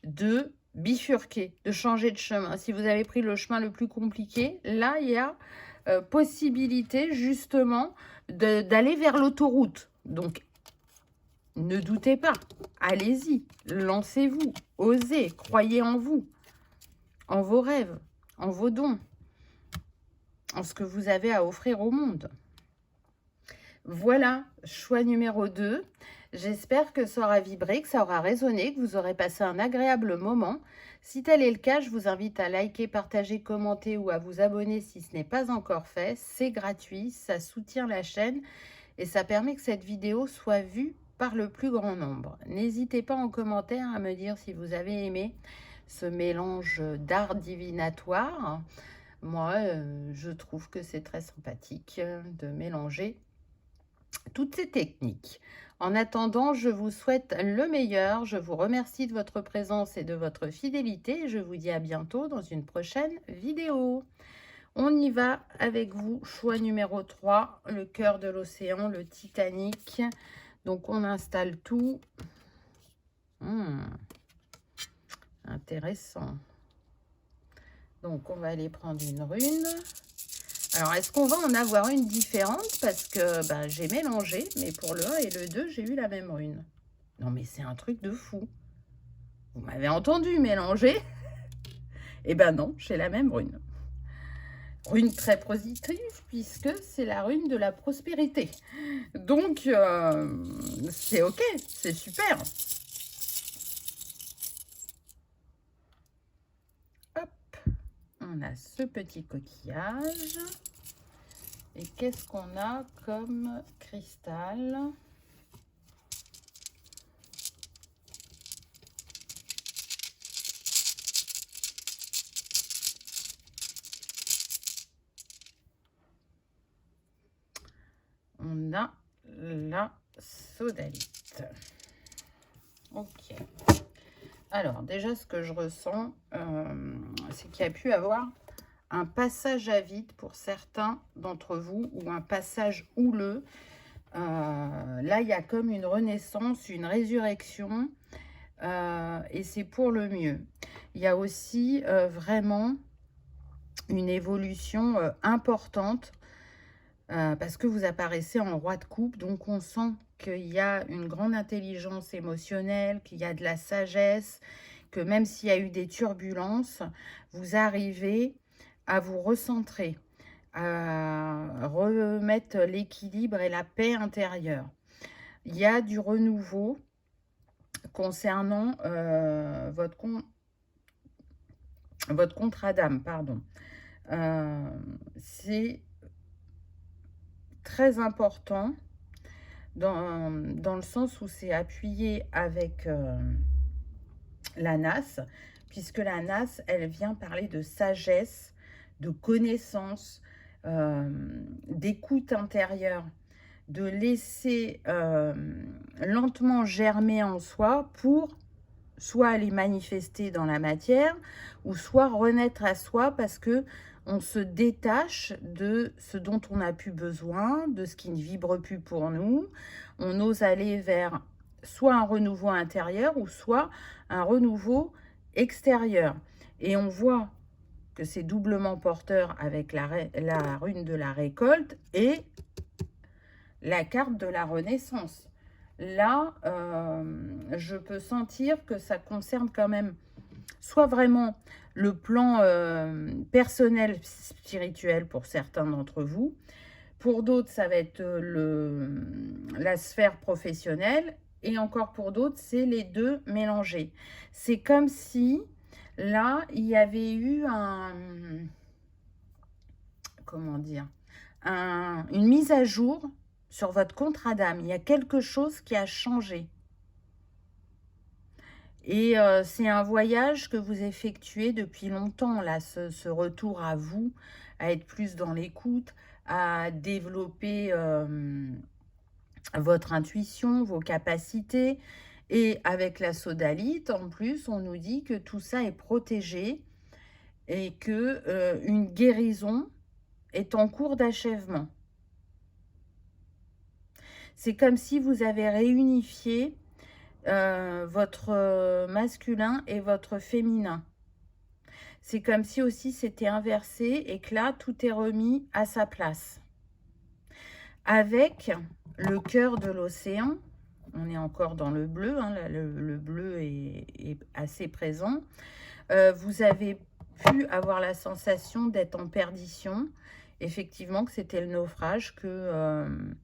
de bifurquer, de changer de chemin. Si vous avez pris le chemin le plus compliqué, là il y a possibilité justement d'aller vers l'autoroute. Donc, ne doutez pas, allez-y, lancez-vous, osez, croyez en vous, en vos rêves, en vos dons, en ce que vous avez à offrir au monde. Voilà, choix numéro 2. J'espère que ça aura vibré, que ça aura résonné, que vous aurez passé un agréable moment. Si tel est le cas, je vous invite à liker, partager, commenter ou à vous abonner si ce n'est pas encore fait. C'est gratuit, ça soutient la chaîne et ça permet que cette vidéo soit vue par le plus grand nombre. N'hésitez pas en commentaire à me dire si vous avez aimé ce mélange d'art divinatoire Moi, je trouve que c'est très sympathique de mélanger toutes ces techniques. En attendant, je vous souhaite le meilleur. Je vous remercie de votre présence et de votre fidélité. Je vous dis à bientôt dans une prochaine vidéo. On y va avec vous. Choix numéro 3, le cœur de l'océan, le Titanic. Donc, on installe tout. Intéressant. Donc, on va aller prendre une rune. Alors, est-ce qu'on va en avoir une différente? Parce que j'ai mélangé, mais pour le 1 et le 2, j'ai eu la même rune. Non, mais c'est un truc de fou. Vous m'avez entendu mélanger? Eh ben non, j'ai la même rune. Rune très positive, puisque c'est la rune de la prospérité. Donc, c'est ok, c'est super. Hop, on a ce petit coquillage. Et qu'est-ce qu'on a comme cristal? On a la sodalite. Ok. Alors, déjà, ce que je ressens, c'est qu'il y a pu avoir un passage à vide pour certains d'entre vous, ou un passage houleux. Là, il y a comme une renaissance, une résurrection, et c'est pour le mieux. Il y a aussi vraiment une évolution importante, parce que vous apparaissez en roi de coupe, donc on sent qu'il y a une grande intelligence émotionnelle, qu'il y a de la sagesse, que même s'il y a eu des turbulences, vous arrivez à vous recentrer, à remettre l'équilibre et la paix intérieure. Il y a du renouveau concernant votre contrat d'âme, pardon. C'est très important dans le sens où c'est appuyé avec la NAS, puisque la NAS, elle vient parler de sagesse, de connaissance, d'écoute intérieure, de laisser lentement germer en soi pour soit aller manifester dans la matière, ou soit renaître à soi, parce que on se détache de ce dont on n'a plus besoin, de ce qui ne vibre plus pour nous. On ose aller vers soit un renouveau intérieur, ou soit un renouveau extérieur. Et on voit que c'est doublement porteur avec la rune de la récolte et la carte de la renaissance. Là, je peux sentir que ça concerne quand même soit vraiment le plan personnel, spirituel pour certains d'entre vous. Pour d'autres, ça va être la sphère professionnelle. Et encore pour d'autres, c'est les deux mélangés. C'est comme si, là, il y avait eu comment dire, une mise à jour sur votre contrat d'âme. Il y a quelque chose qui a changé. Et c'est un voyage que vous effectuez depuis longtemps, là, ce retour à vous, à être plus dans l'écoute, à développer votre intuition, vos capacités. Et avec la sodalite, en plus, on nous dit que tout ça est protégé et que une guérison est en cours d'achèvement. C'est comme si vous avez réunifié votre masculin et votre féminin. C'est comme si aussi c'était inversé et que là, tout est remis à sa place. Avec le cœur de l'océan, on est encore dans le bleu, hein, le bleu est assez présent. Vous avez pu avoir la sensation d'être en perdition. Effectivement, que c'était le naufrage, que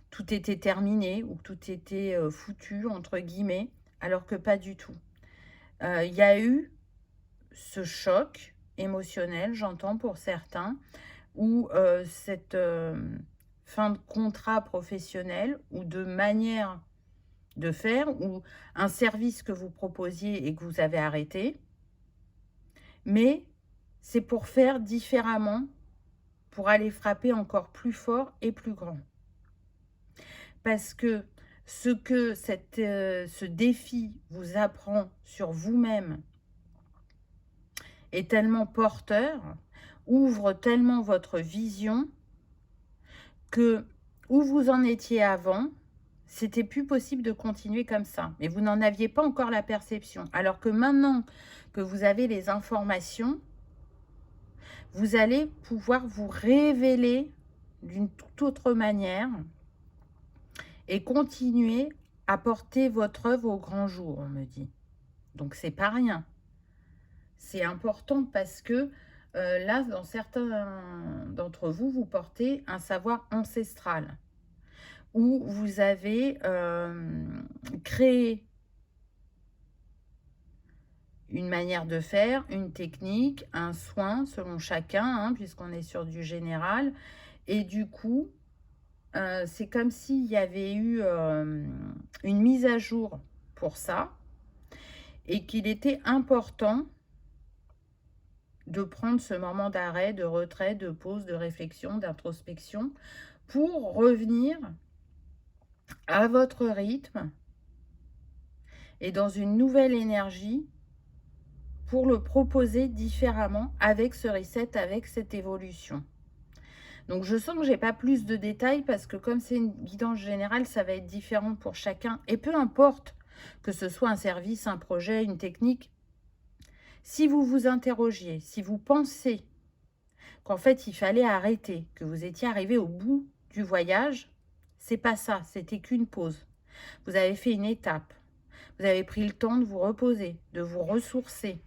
tout était terminé ou que tout était foutu, entre guillemets, alors que pas du tout. Il y a eu ce choc émotionnel, j'entends pour certains, ou cette fin de contrat professionnel ou de manière de faire, ou un service que vous proposiez et que vous avez arrêté. Mais c'est pour faire différemment, pour aller frapper encore plus fort et plus grand. Parce que ce que ce défi vous apprend sur vous-même est tellement porteur, ouvre tellement votre vision, que où vous en étiez avant, c'était plus possible de continuer comme ça. Mais vous n'en aviez pas encore la perception. Alors que maintenant que vous avez les informations, vous allez pouvoir vous révéler d'une toute autre manière et continuer à porter votre œuvre au grand jour, on me dit. Donc, c'est pas rien. C'est important parce que là, dans certains d'entre vous, vous portez un savoir ancestral où vous avez créé une manière de faire, une technique, un soin selon chacun, hein, puisqu'on est sur du général. Et du coup, c'est comme s'il y avait eu une mise à jour pour ça et qu'il était important de prendre ce moment d'arrêt, de retrait, de pause, de réflexion, d'introspection pour revenir à votre rythme et dans une nouvelle énergie pour le proposer différemment avec ce reset, avec cette évolution. Donc, je sens que je n'ai pas plus de détails parce que comme c'est une guidance générale, ça va être différent pour chacun. Et peu importe que ce soit un service, un projet, une technique, si vous vous interrogiez, si vous pensez qu'en fait, il fallait arrêter, que vous étiez arrivé au bout du voyage, c'est pas ça, c'était qu'une pause. Vous avez fait une étape. Vous avez pris le temps de vous reposer, de vous ressourcer,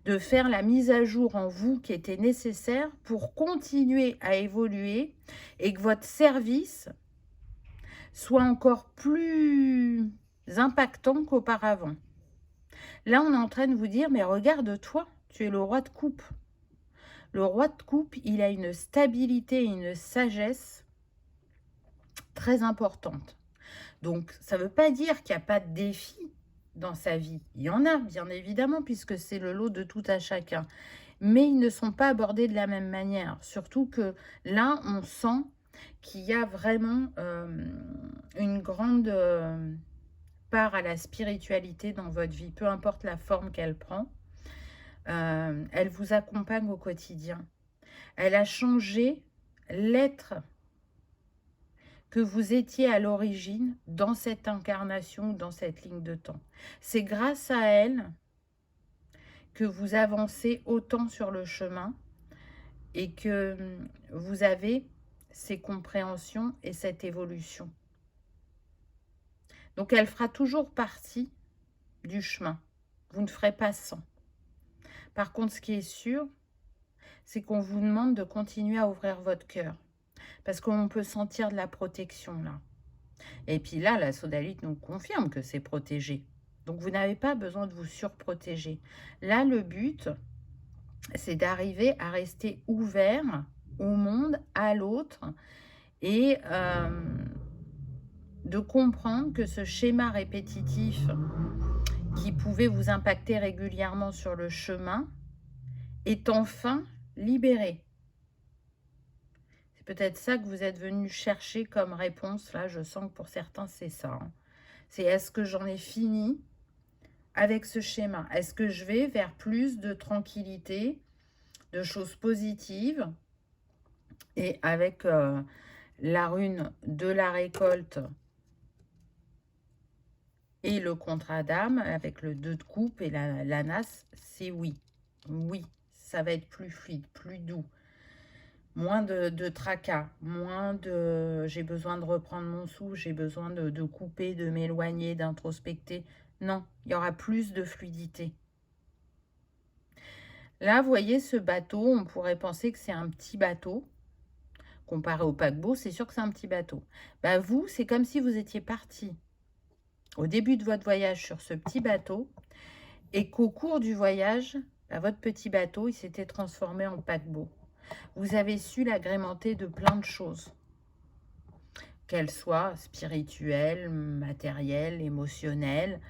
de faire la mise à jour en vous qui était nécessaire pour continuer à évoluer et que votre service soit encore plus impactant qu'auparavant. Là, on est en train de vous dire, mais regarde-toi, tu es le roi de coupe. Le roi de coupe, il a une stabilité et une sagesse très importante. Donc, ça ne veut pas dire qu'il n'y a pas de défis dans sa vie. Il y en a, bien évidemment, puisque c'est le lot de tout à chacun. Mais ils ne sont pas abordés de la même manière. Surtout que là, on sent qu'il y a vraiment une grande part à la spiritualité dans votre vie, peu importe la forme qu'elle prend. Elle vous accompagne au quotidien. Elle a changé l'être que vous étiez à l'origine dans cette incarnation, dans cette ligne de temps. C'est grâce à elle que vous avancez autant sur le chemin et que vous avez ces compréhensions et cette évolution. Donc, elle fera toujours partie du chemin. Vous ne ferez pas sans. Par contre, ce qui est sûr, c'est qu'on vous demande de continuer à ouvrir votre cœur. Parce qu'on peut sentir de la protection là. Et puis là, la sodalite nous confirme que c'est protégé. Donc, vous n'avez pas besoin de vous surprotéger. Là, le but, c'est d'arriver à rester ouvert au monde, à l'autre, et de comprendre que ce schéma répétitif qui pouvait vous impacter régulièrement sur le chemin est enfin libéré. C'est peut-être ça que vous êtes venu chercher comme réponse. Là, je sens que pour certains, c'est ça. C'est est-ce que j'en ai fini avec ce schéma? Est-ce que je vais vers plus de tranquillité, de choses positives? Et avec la rune de la récolte et le contrat d'âme, avec le 2 de coupe et la nasse, c'est oui. Oui, ça va être plus fluide, plus doux. Moins de tracas, moins de j'ai besoin de reprendre mon souffle, j'ai besoin de couper, de m'éloigner, d'introspecter. Non, il y aura plus de fluidité. Là, vous voyez ce bateau, on pourrait penser que c'est un petit bateau. Comparé au paquebot, c'est sûr que c'est un petit bateau. Bah, vous, c'est comme si vous étiez parti au début de votre voyage sur ce petit bateau et qu'au cours du voyage, bah, votre petit bateau, il s'était transformé en paquebot. Vous avez su l'agrémenter de plein de choses, qu'elles soient spirituelles, matérielles, émotionnelles.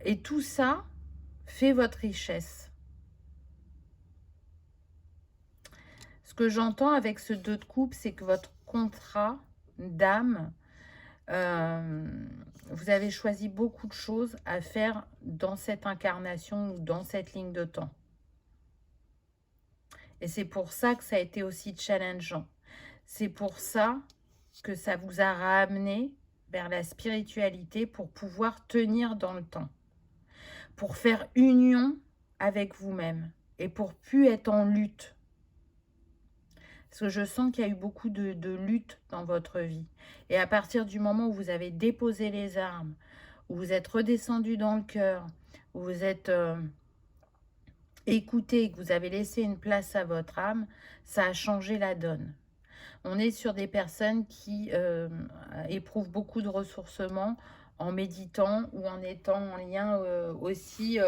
Et tout ça fait votre richesse. Ce que j'entends avec ce 2 de coupe, c'est que votre contrat d'âme, vous avez choisi beaucoup de choses à faire dans cette incarnation ou dans cette ligne de temps. Et c'est pour ça que ça a été aussi challengeant. C'est pour ça que ça vous a ramené vers la spiritualité pour pouvoir tenir dans le temps, pour faire union avec vous-même et pour plus être en lutte. Parce que je sens qu'il y a eu beaucoup de lutte dans votre vie. Et à partir du moment où vous avez déposé les armes, où vous êtes redescendu dans le cœur, où vous êtes écouté, que vous avez laissé une place à votre âme, ça a changé la donne. On est sur des personnes qui éprouvent beaucoup de ressourcement en méditant ou en étant en lien aussi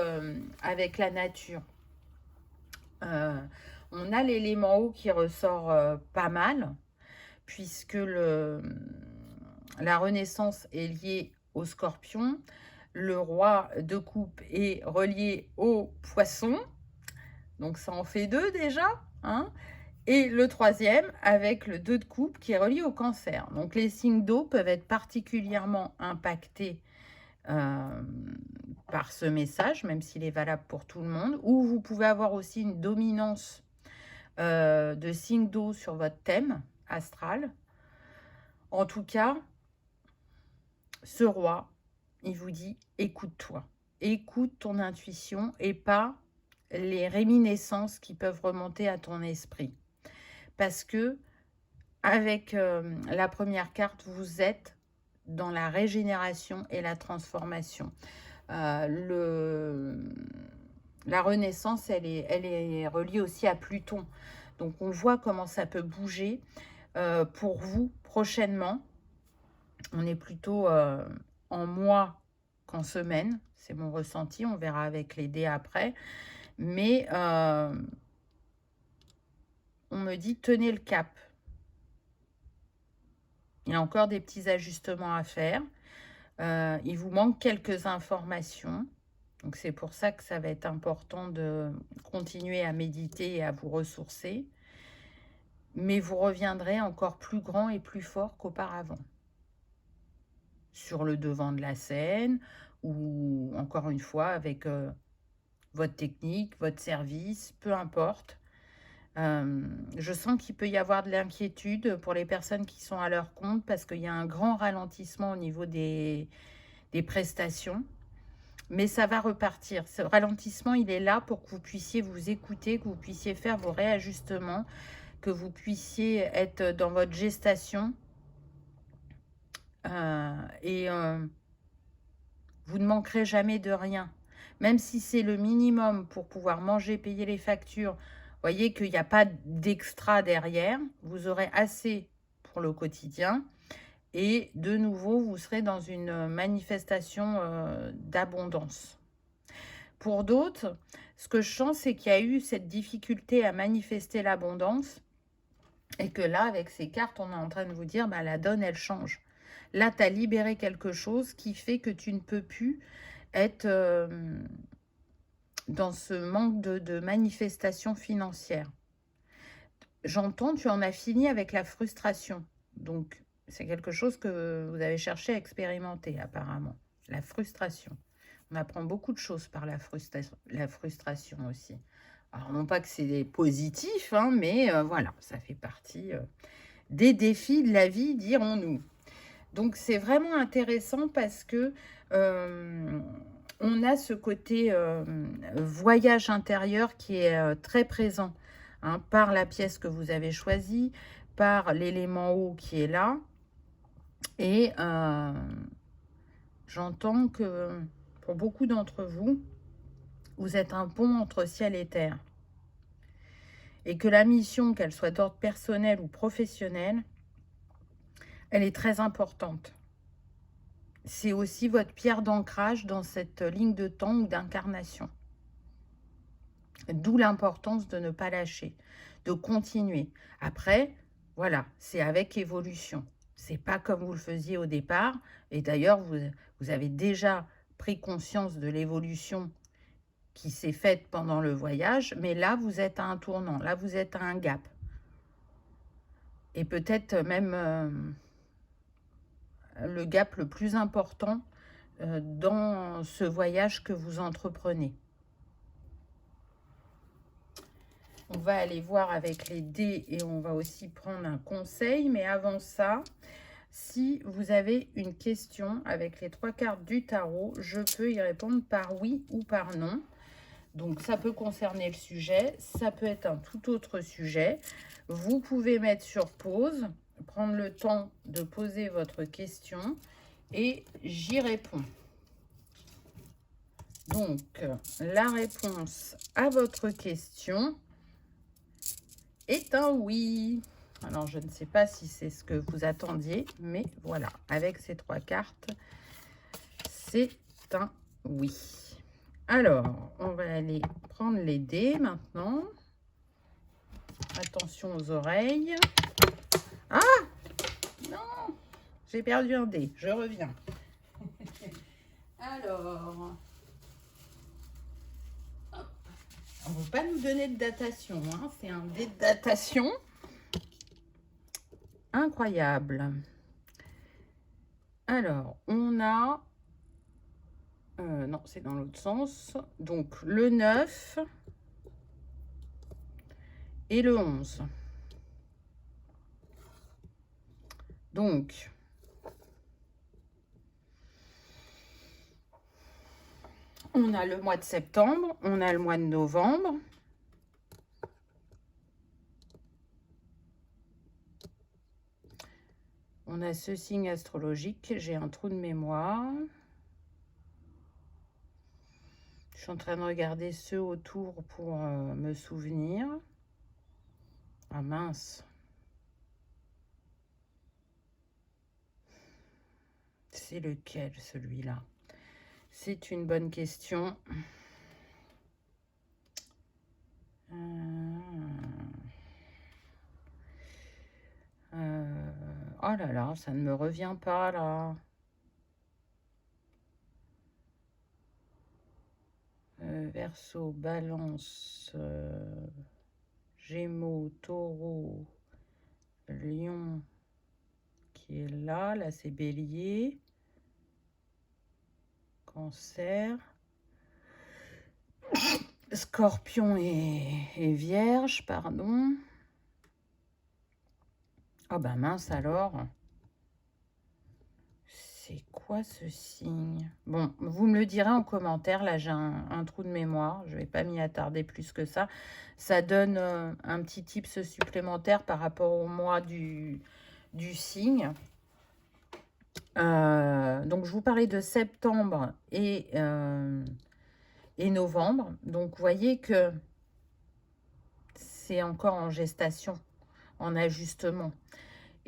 avec la nature. On a l'élément eau qui ressort pas mal, puisque la renaissance est liée au scorpion, le roi de coupe est relié au poisson, donc ça en fait 2 déjà, hein. Et le 3e avec le 2 de coupe qui est relié au cancer. Donc les signes d'eau peuvent être particulièrement impactés par ce message, même s'il est valable pour tout le monde. Ou vous pouvez avoir aussi une dominance de signes d'eau sur votre thème astral. En tout cas, ce roi, il vous dit, écoute-toi. Écoute ton intuition et pas les réminiscences qui peuvent remonter à ton esprit. Parce que avec la première carte, vous êtes dans la régénération et la transformation. La renaissance, elle est reliée aussi à Pluton. Donc, on voit comment ça peut bouger pour vous prochainement. On est plutôt en mois qu'en semaine. C'est mon ressenti. On verra avec les dés après. Mais on me dit, tenez le cap. Il y a encore des petits ajustements à faire. Il vous manque quelques informations. Donc, c'est pour ça que ça va être important de continuer à méditer et à vous ressourcer. Mais vous reviendrez encore plus grand et plus fort qu'auparavant. Sur le devant de la scène ou encore une fois avec votre technique, votre service, peu importe. Je sens qu'il peut y avoir de l'inquiétude pour les personnes qui sont à leur compte parce qu'il y a un grand ralentissement au niveau des prestations. Mais ça va repartir. Ce ralentissement, il est là pour que vous puissiez vous écouter, que vous puissiez faire vos réajustements, que vous puissiez être dans votre gestation. Vous ne manquerez jamais de rien. Même si c'est le minimum pour pouvoir manger, payer les factures, voyez qu'il n'y a pas d'extra derrière. Vous aurez assez pour le quotidien. Et de nouveau, vous serez dans une manifestation d'abondance. Pour d'autres, ce que je sens, c'est qu'il y a eu cette difficulté à manifester l'abondance. Et que là, avec ces cartes, on est en train de vous dire, bah, la donne, elle change. Là, tu as libéré quelque chose qui fait que tu ne peux plus être dans ce manque de manifestation financière. J'entends, tu en as fini avec la frustration. Donc, c'est quelque chose que vous avez cherché à expérimenter apparemment. La frustration. On apprend beaucoup de choses par la frustration aussi. Alors, non pas que c'est positif, hein, mais voilà, ça fait partie des défis de la vie, dirons-nous. Donc, c'est vraiment intéressant parce que on a ce côté voyage intérieur qui est très présent, hein, par la pièce que vous avez choisie, par l'élément eau qui est là. Et j'entends que pour beaucoup d'entre vous, vous êtes un pont entre ciel et terre. Et que la mission, qu'elle soit d'ordre personnel ou professionnel, elle est très importante. C'est aussi votre pierre d'ancrage dans cette ligne de temps ou d'incarnation. D'où l'importance de ne pas lâcher, de continuer. Après, voilà, c'est avec évolution. C'est pas comme vous le faisiez au départ. Et d'ailleurs, vous avez déjà pris conscience de l'évolution qui s'est faite pendant le voyage. Mais là, vous êtes à un tournant. Là, vous êtes à un gap. et peut-être même le gap le plus important dans ce voyage que vous entreprenez. On va aller voir avec les dés et on va aussi prendre un conseil. Mais avant ça, si vous avez une question avec les 3 cartes du tarot, je peux y répondre par oui ou par non. Donc, ça peut concerner le sujet, ça peut être un tout autre sujet. Vous pouvez mettre sur pause, prendre le temps de poser votre question et j'y réponds. Donc, la réponse à votre question est un oui. Alors, je ne sais pas si c'est ce que vous attendiez, mais voilà, avec ces 3 cartes, c'est un oui. Alors, on va aller prendre les dés maintenant. Attention aux oreilles. Ah! Non! J'ai perdu un dé, je reviens. Alors... on ne veut pas nous donner de datation, hein. C'est un dé de datation. Incroyable. Alors, on a... non, c'est dans l'autre sens. Donc, le 9 et le 11. Donc, on a le mois de septembre, on a le mois de novembre. On a ce signe astrologique, j'ai un trou de mémoire. Je suis en train de regarder ceux autour pour me souvenir. Ah mince. C'est lequel celui-là? C'est une bonne question. Oh là là, ça ne me revient pas là. Verseau, Balance, Gémeaux, Taureau, Lion qui est là. Là, c'est Bélier. Cancer. Scorpion et Vierge, pardon. Oh ben mince alors. C'est quoi ce signe? Bon, vous me le direz en commentaire. Là, j'ai un trou de mémoire. Je ne vais pas m'y attarder plus que ça. Ça donne un petit tips supplémentaire par rapport au mois du signe. Donc, je vous parlais de septembre et novembre. Donc, vous voyez que c'est encore en gestation, en ajustement.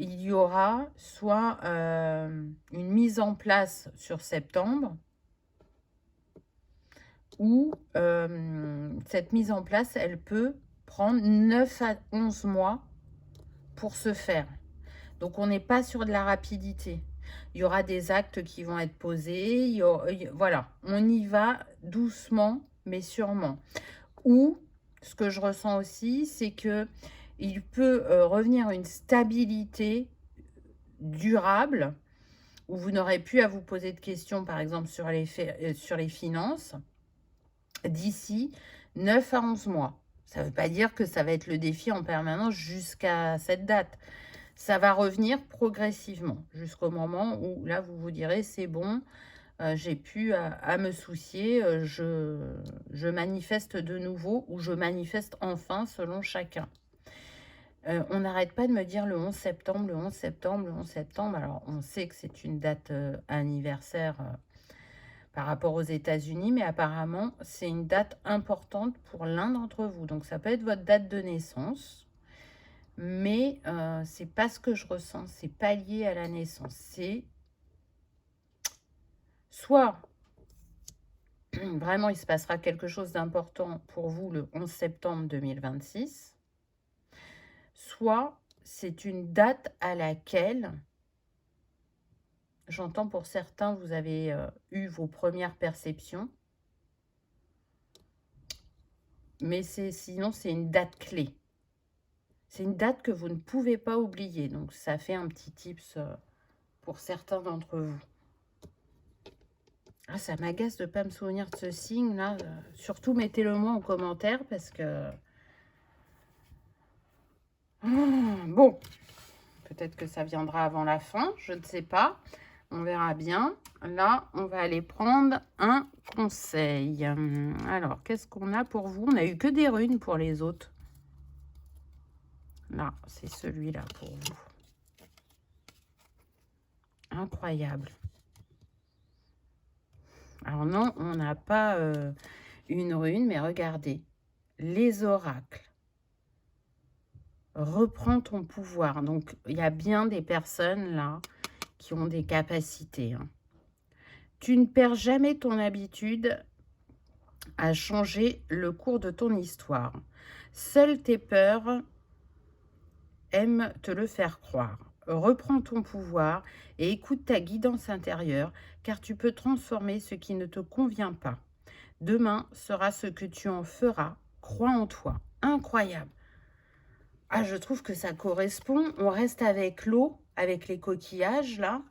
Il y aura soit une mise en place sur septembre ou cette mise en place, elle peut prendre 9 à 11 mois pour se faire. Donc, on n'est pas sur de la rapidité. Il y aura des actes qui vont être posés. Voilà, on y va doucement, mais sûrement. Ou, ce que je ressens aussi, c'est que il peut revenir une stabilité durable où vous n'aurez plus à vous poser de questions, par exemple, sur les finances, d'ici 9 à 11 mois. Ça ne veut pas dire que ça va être le défi en permanence jusqu'à cette date. Ça va revenir progressivement jusqu'au moment où, là, vous vous direz, c'est bon, j'ai plus à me soucier, je manifeste de nouveau ou je manifeste enfin selon chacun. On n'arrête pas de me dire le 11 septembre, le 11 septembre, le 11 septembre. Alors, on sait que c'est une date anniversaire par rapport aux États-Unis, mais apparemment, c'est une date importante pour l'un d'entre vous. Donc, ça peut être votre date de naissance, mais c'est pas ce que je ressens. C'est pas lié à la naissance. C'est soit vraiment, il se passera quelque chose d'important pour vous le 11 septembre 2026, soit c'est une date à laquelle, j'entends pour certains, vous avez eu vos premières perceptions, mais sinon, c'est une date clé. C'est une date que vous ne pouvez pas oublier. Donc, ça fait un petit tips pour certains d'entre vous. Ah, ça m'agace de ne pas me souvenir de ce signe-là. Surtout, mettez-le moi en commentaire parce que... bon, peut-être que ça viendra avant la fin, je ne sais pas. On verra bien. Là, on va aller prendre un conseil. Alors, qu'est-ce qu'on a pour vous? On n'a eu que des runes pour les autres. Là, c'est celui-là pour vous. Incroyable. Alors non, on n'a pas une rune, mais regardez. Les oracles. Reprends ton pouvoir. Donc, il y a bien des personnes là qui ont des capacités. Hein. Tu ne perds jamais ton habitude à changer le cours de ton histoire. Seules tes peurs aiment te le faire croire. Reprends ton pouvoir et écoute ta guidance intérieure, car tu peux transformer ce qui ne te convient pas. Demain sera ce que tu en feras. Crois en toi. Incroyable. Ah, je trouve que ça correspond. On reste avec l'eau, avec les coquillages, là.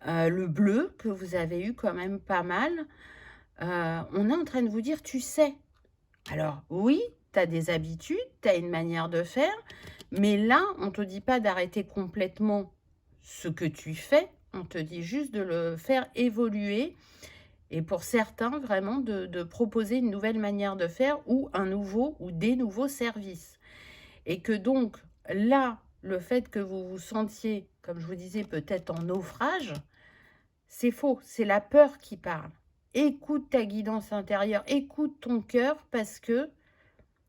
Le bleu, que vous avez eu quand même pas mal. On est en train de vous dire, tu sais. Alors, oui, tu as des habitudes, tu as une manière de faire. Mais là, on ne te dit pas d'arrêter complètement ce que tu fais. On te dit juste de le faire évoluer. Et pour certains, vraiment, de proposer une nouvelle manière de faire ou un nouveau ou des nouveaux services. Et que donc, là, le fait que vous vous sentiez, comme je vous disais, peut-être en naufrage, c'est faux. C'est la peur qui parle. Écoute ta guidance intérieure, écoute ton cœur parce que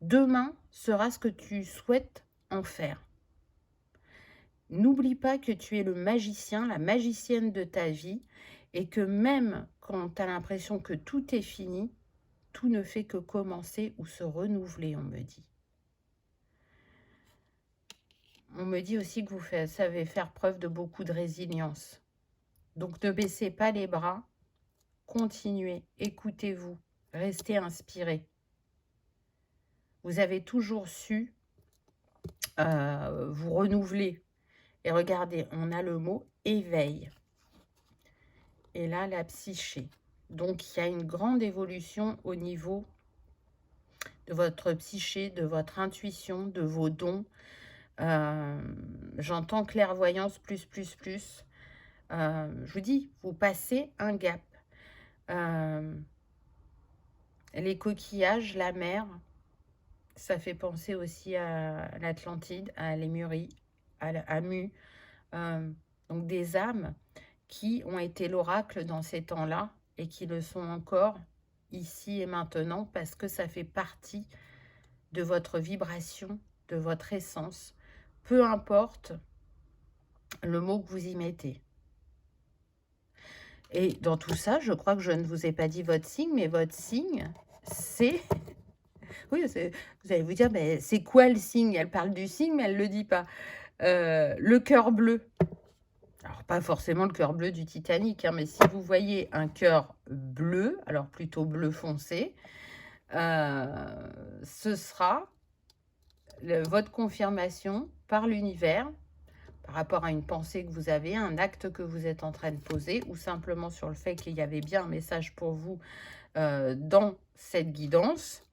demain sera ce que tu souhaites en faire. N'oublie pas que tu es le magicien, la magicienne de ta vie et que même quand tu as l'impression que tout est fini, tout ne fait que commencer ou se renouveler, on me dit. On me dit aussi que vous savez faire preuve de beaucoup de résilience. Donc ne baissez pas les bras, continuez, écoutez-vous, restez inspiré. Vous avez toujours su vous renouveler. Et regardez, on a le mot éveil. Et là, la psyché. Donc, il y a une grande évolution au niveau de votre psyché, de votre intuition, de vos dons. J'entends clairvoyance plus. Je vous dis, vous passez un gap. Les coquillages, la mer, ça fait penser aussi à l'Atlantide, à Lémurie, à Mu. Donc des âmes qui ont été l'oracle dans ces temps-là et qui le sont encore ici et maintenant parce que ça fait partie de votre vibration, de votre essence, peu importe le mot que vous y mettez. Et dans tout ça, je crois que je ne vous ai pas dit votre signe, mais votre signe, c'est... Oui, vous allez vous dire, mais c'est quoi le signe? Elle parle du signe, mais elle ne le dit pas. Le cœur bleu. Alors, pas forcément le cœur bleu du Titanic, hein, mais si vous voyez un cœur bleu, alors plutôt bleu foncé, ce sera votre confirmation par l'univers par rapport à une pensée que vous avez, un acte que vous êtes en train de poser, ou simplement sur le fait qu'il y avait bien un message pour vous dans cette guidance.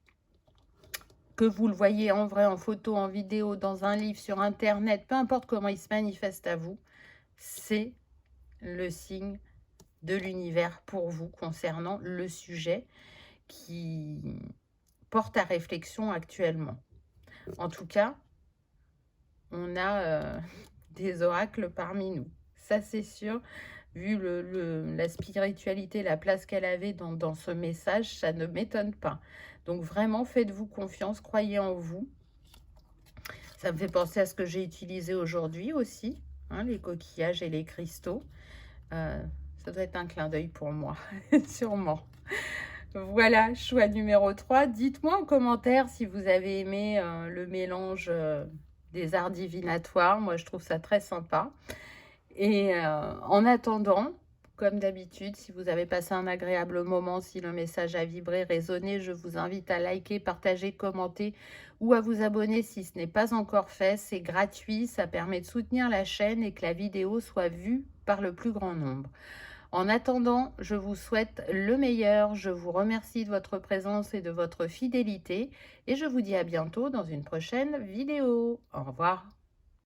Que vous le voyez en vrai, en photo, en vidéo, dans un livre, sur Internet, peu importe comment il se manifeste à vous, c'est le signe de l'univers pour vous concernant le sujet qui porte à réflexion actuellement. En tout cas, on a des oracles parmi nous. Ça, c'est sûr. Vu la spiritualité, la place qu'elle avait dans ce message, ça ne m'étonne pas. Donc vraiment, faites-vous confiance, croyez en vous. Ça me fait penser à ce que j'ai utilisé aujourd'hui aussi, hein, les coquillages et les cristaux. Ça doit être un clin d'œil pour moi, sûrement. Voilà, choix numéro 3. Dites-moi en commentaire si vous avez aimé le mélange des arts divinatoires. Moi, je trouve ça très sympa. Et en attendant, Comme d'habitude, si vous avez passé un agréable moment, si le message a vibré, résonné, je vous invite à liker, partager, commenter ou à vous abonner si ce n'est pas encore fait. C'est gratuit, ça permet de soutenir la chaîne et que la vidéo soit vue par le plus grand nombre. En attendant, je vous souhaite le meilleur. Je vous remercie de votre présence et de votre fidélité et je vous dis à bientôt dans une prochaine vidéo. Au revoir.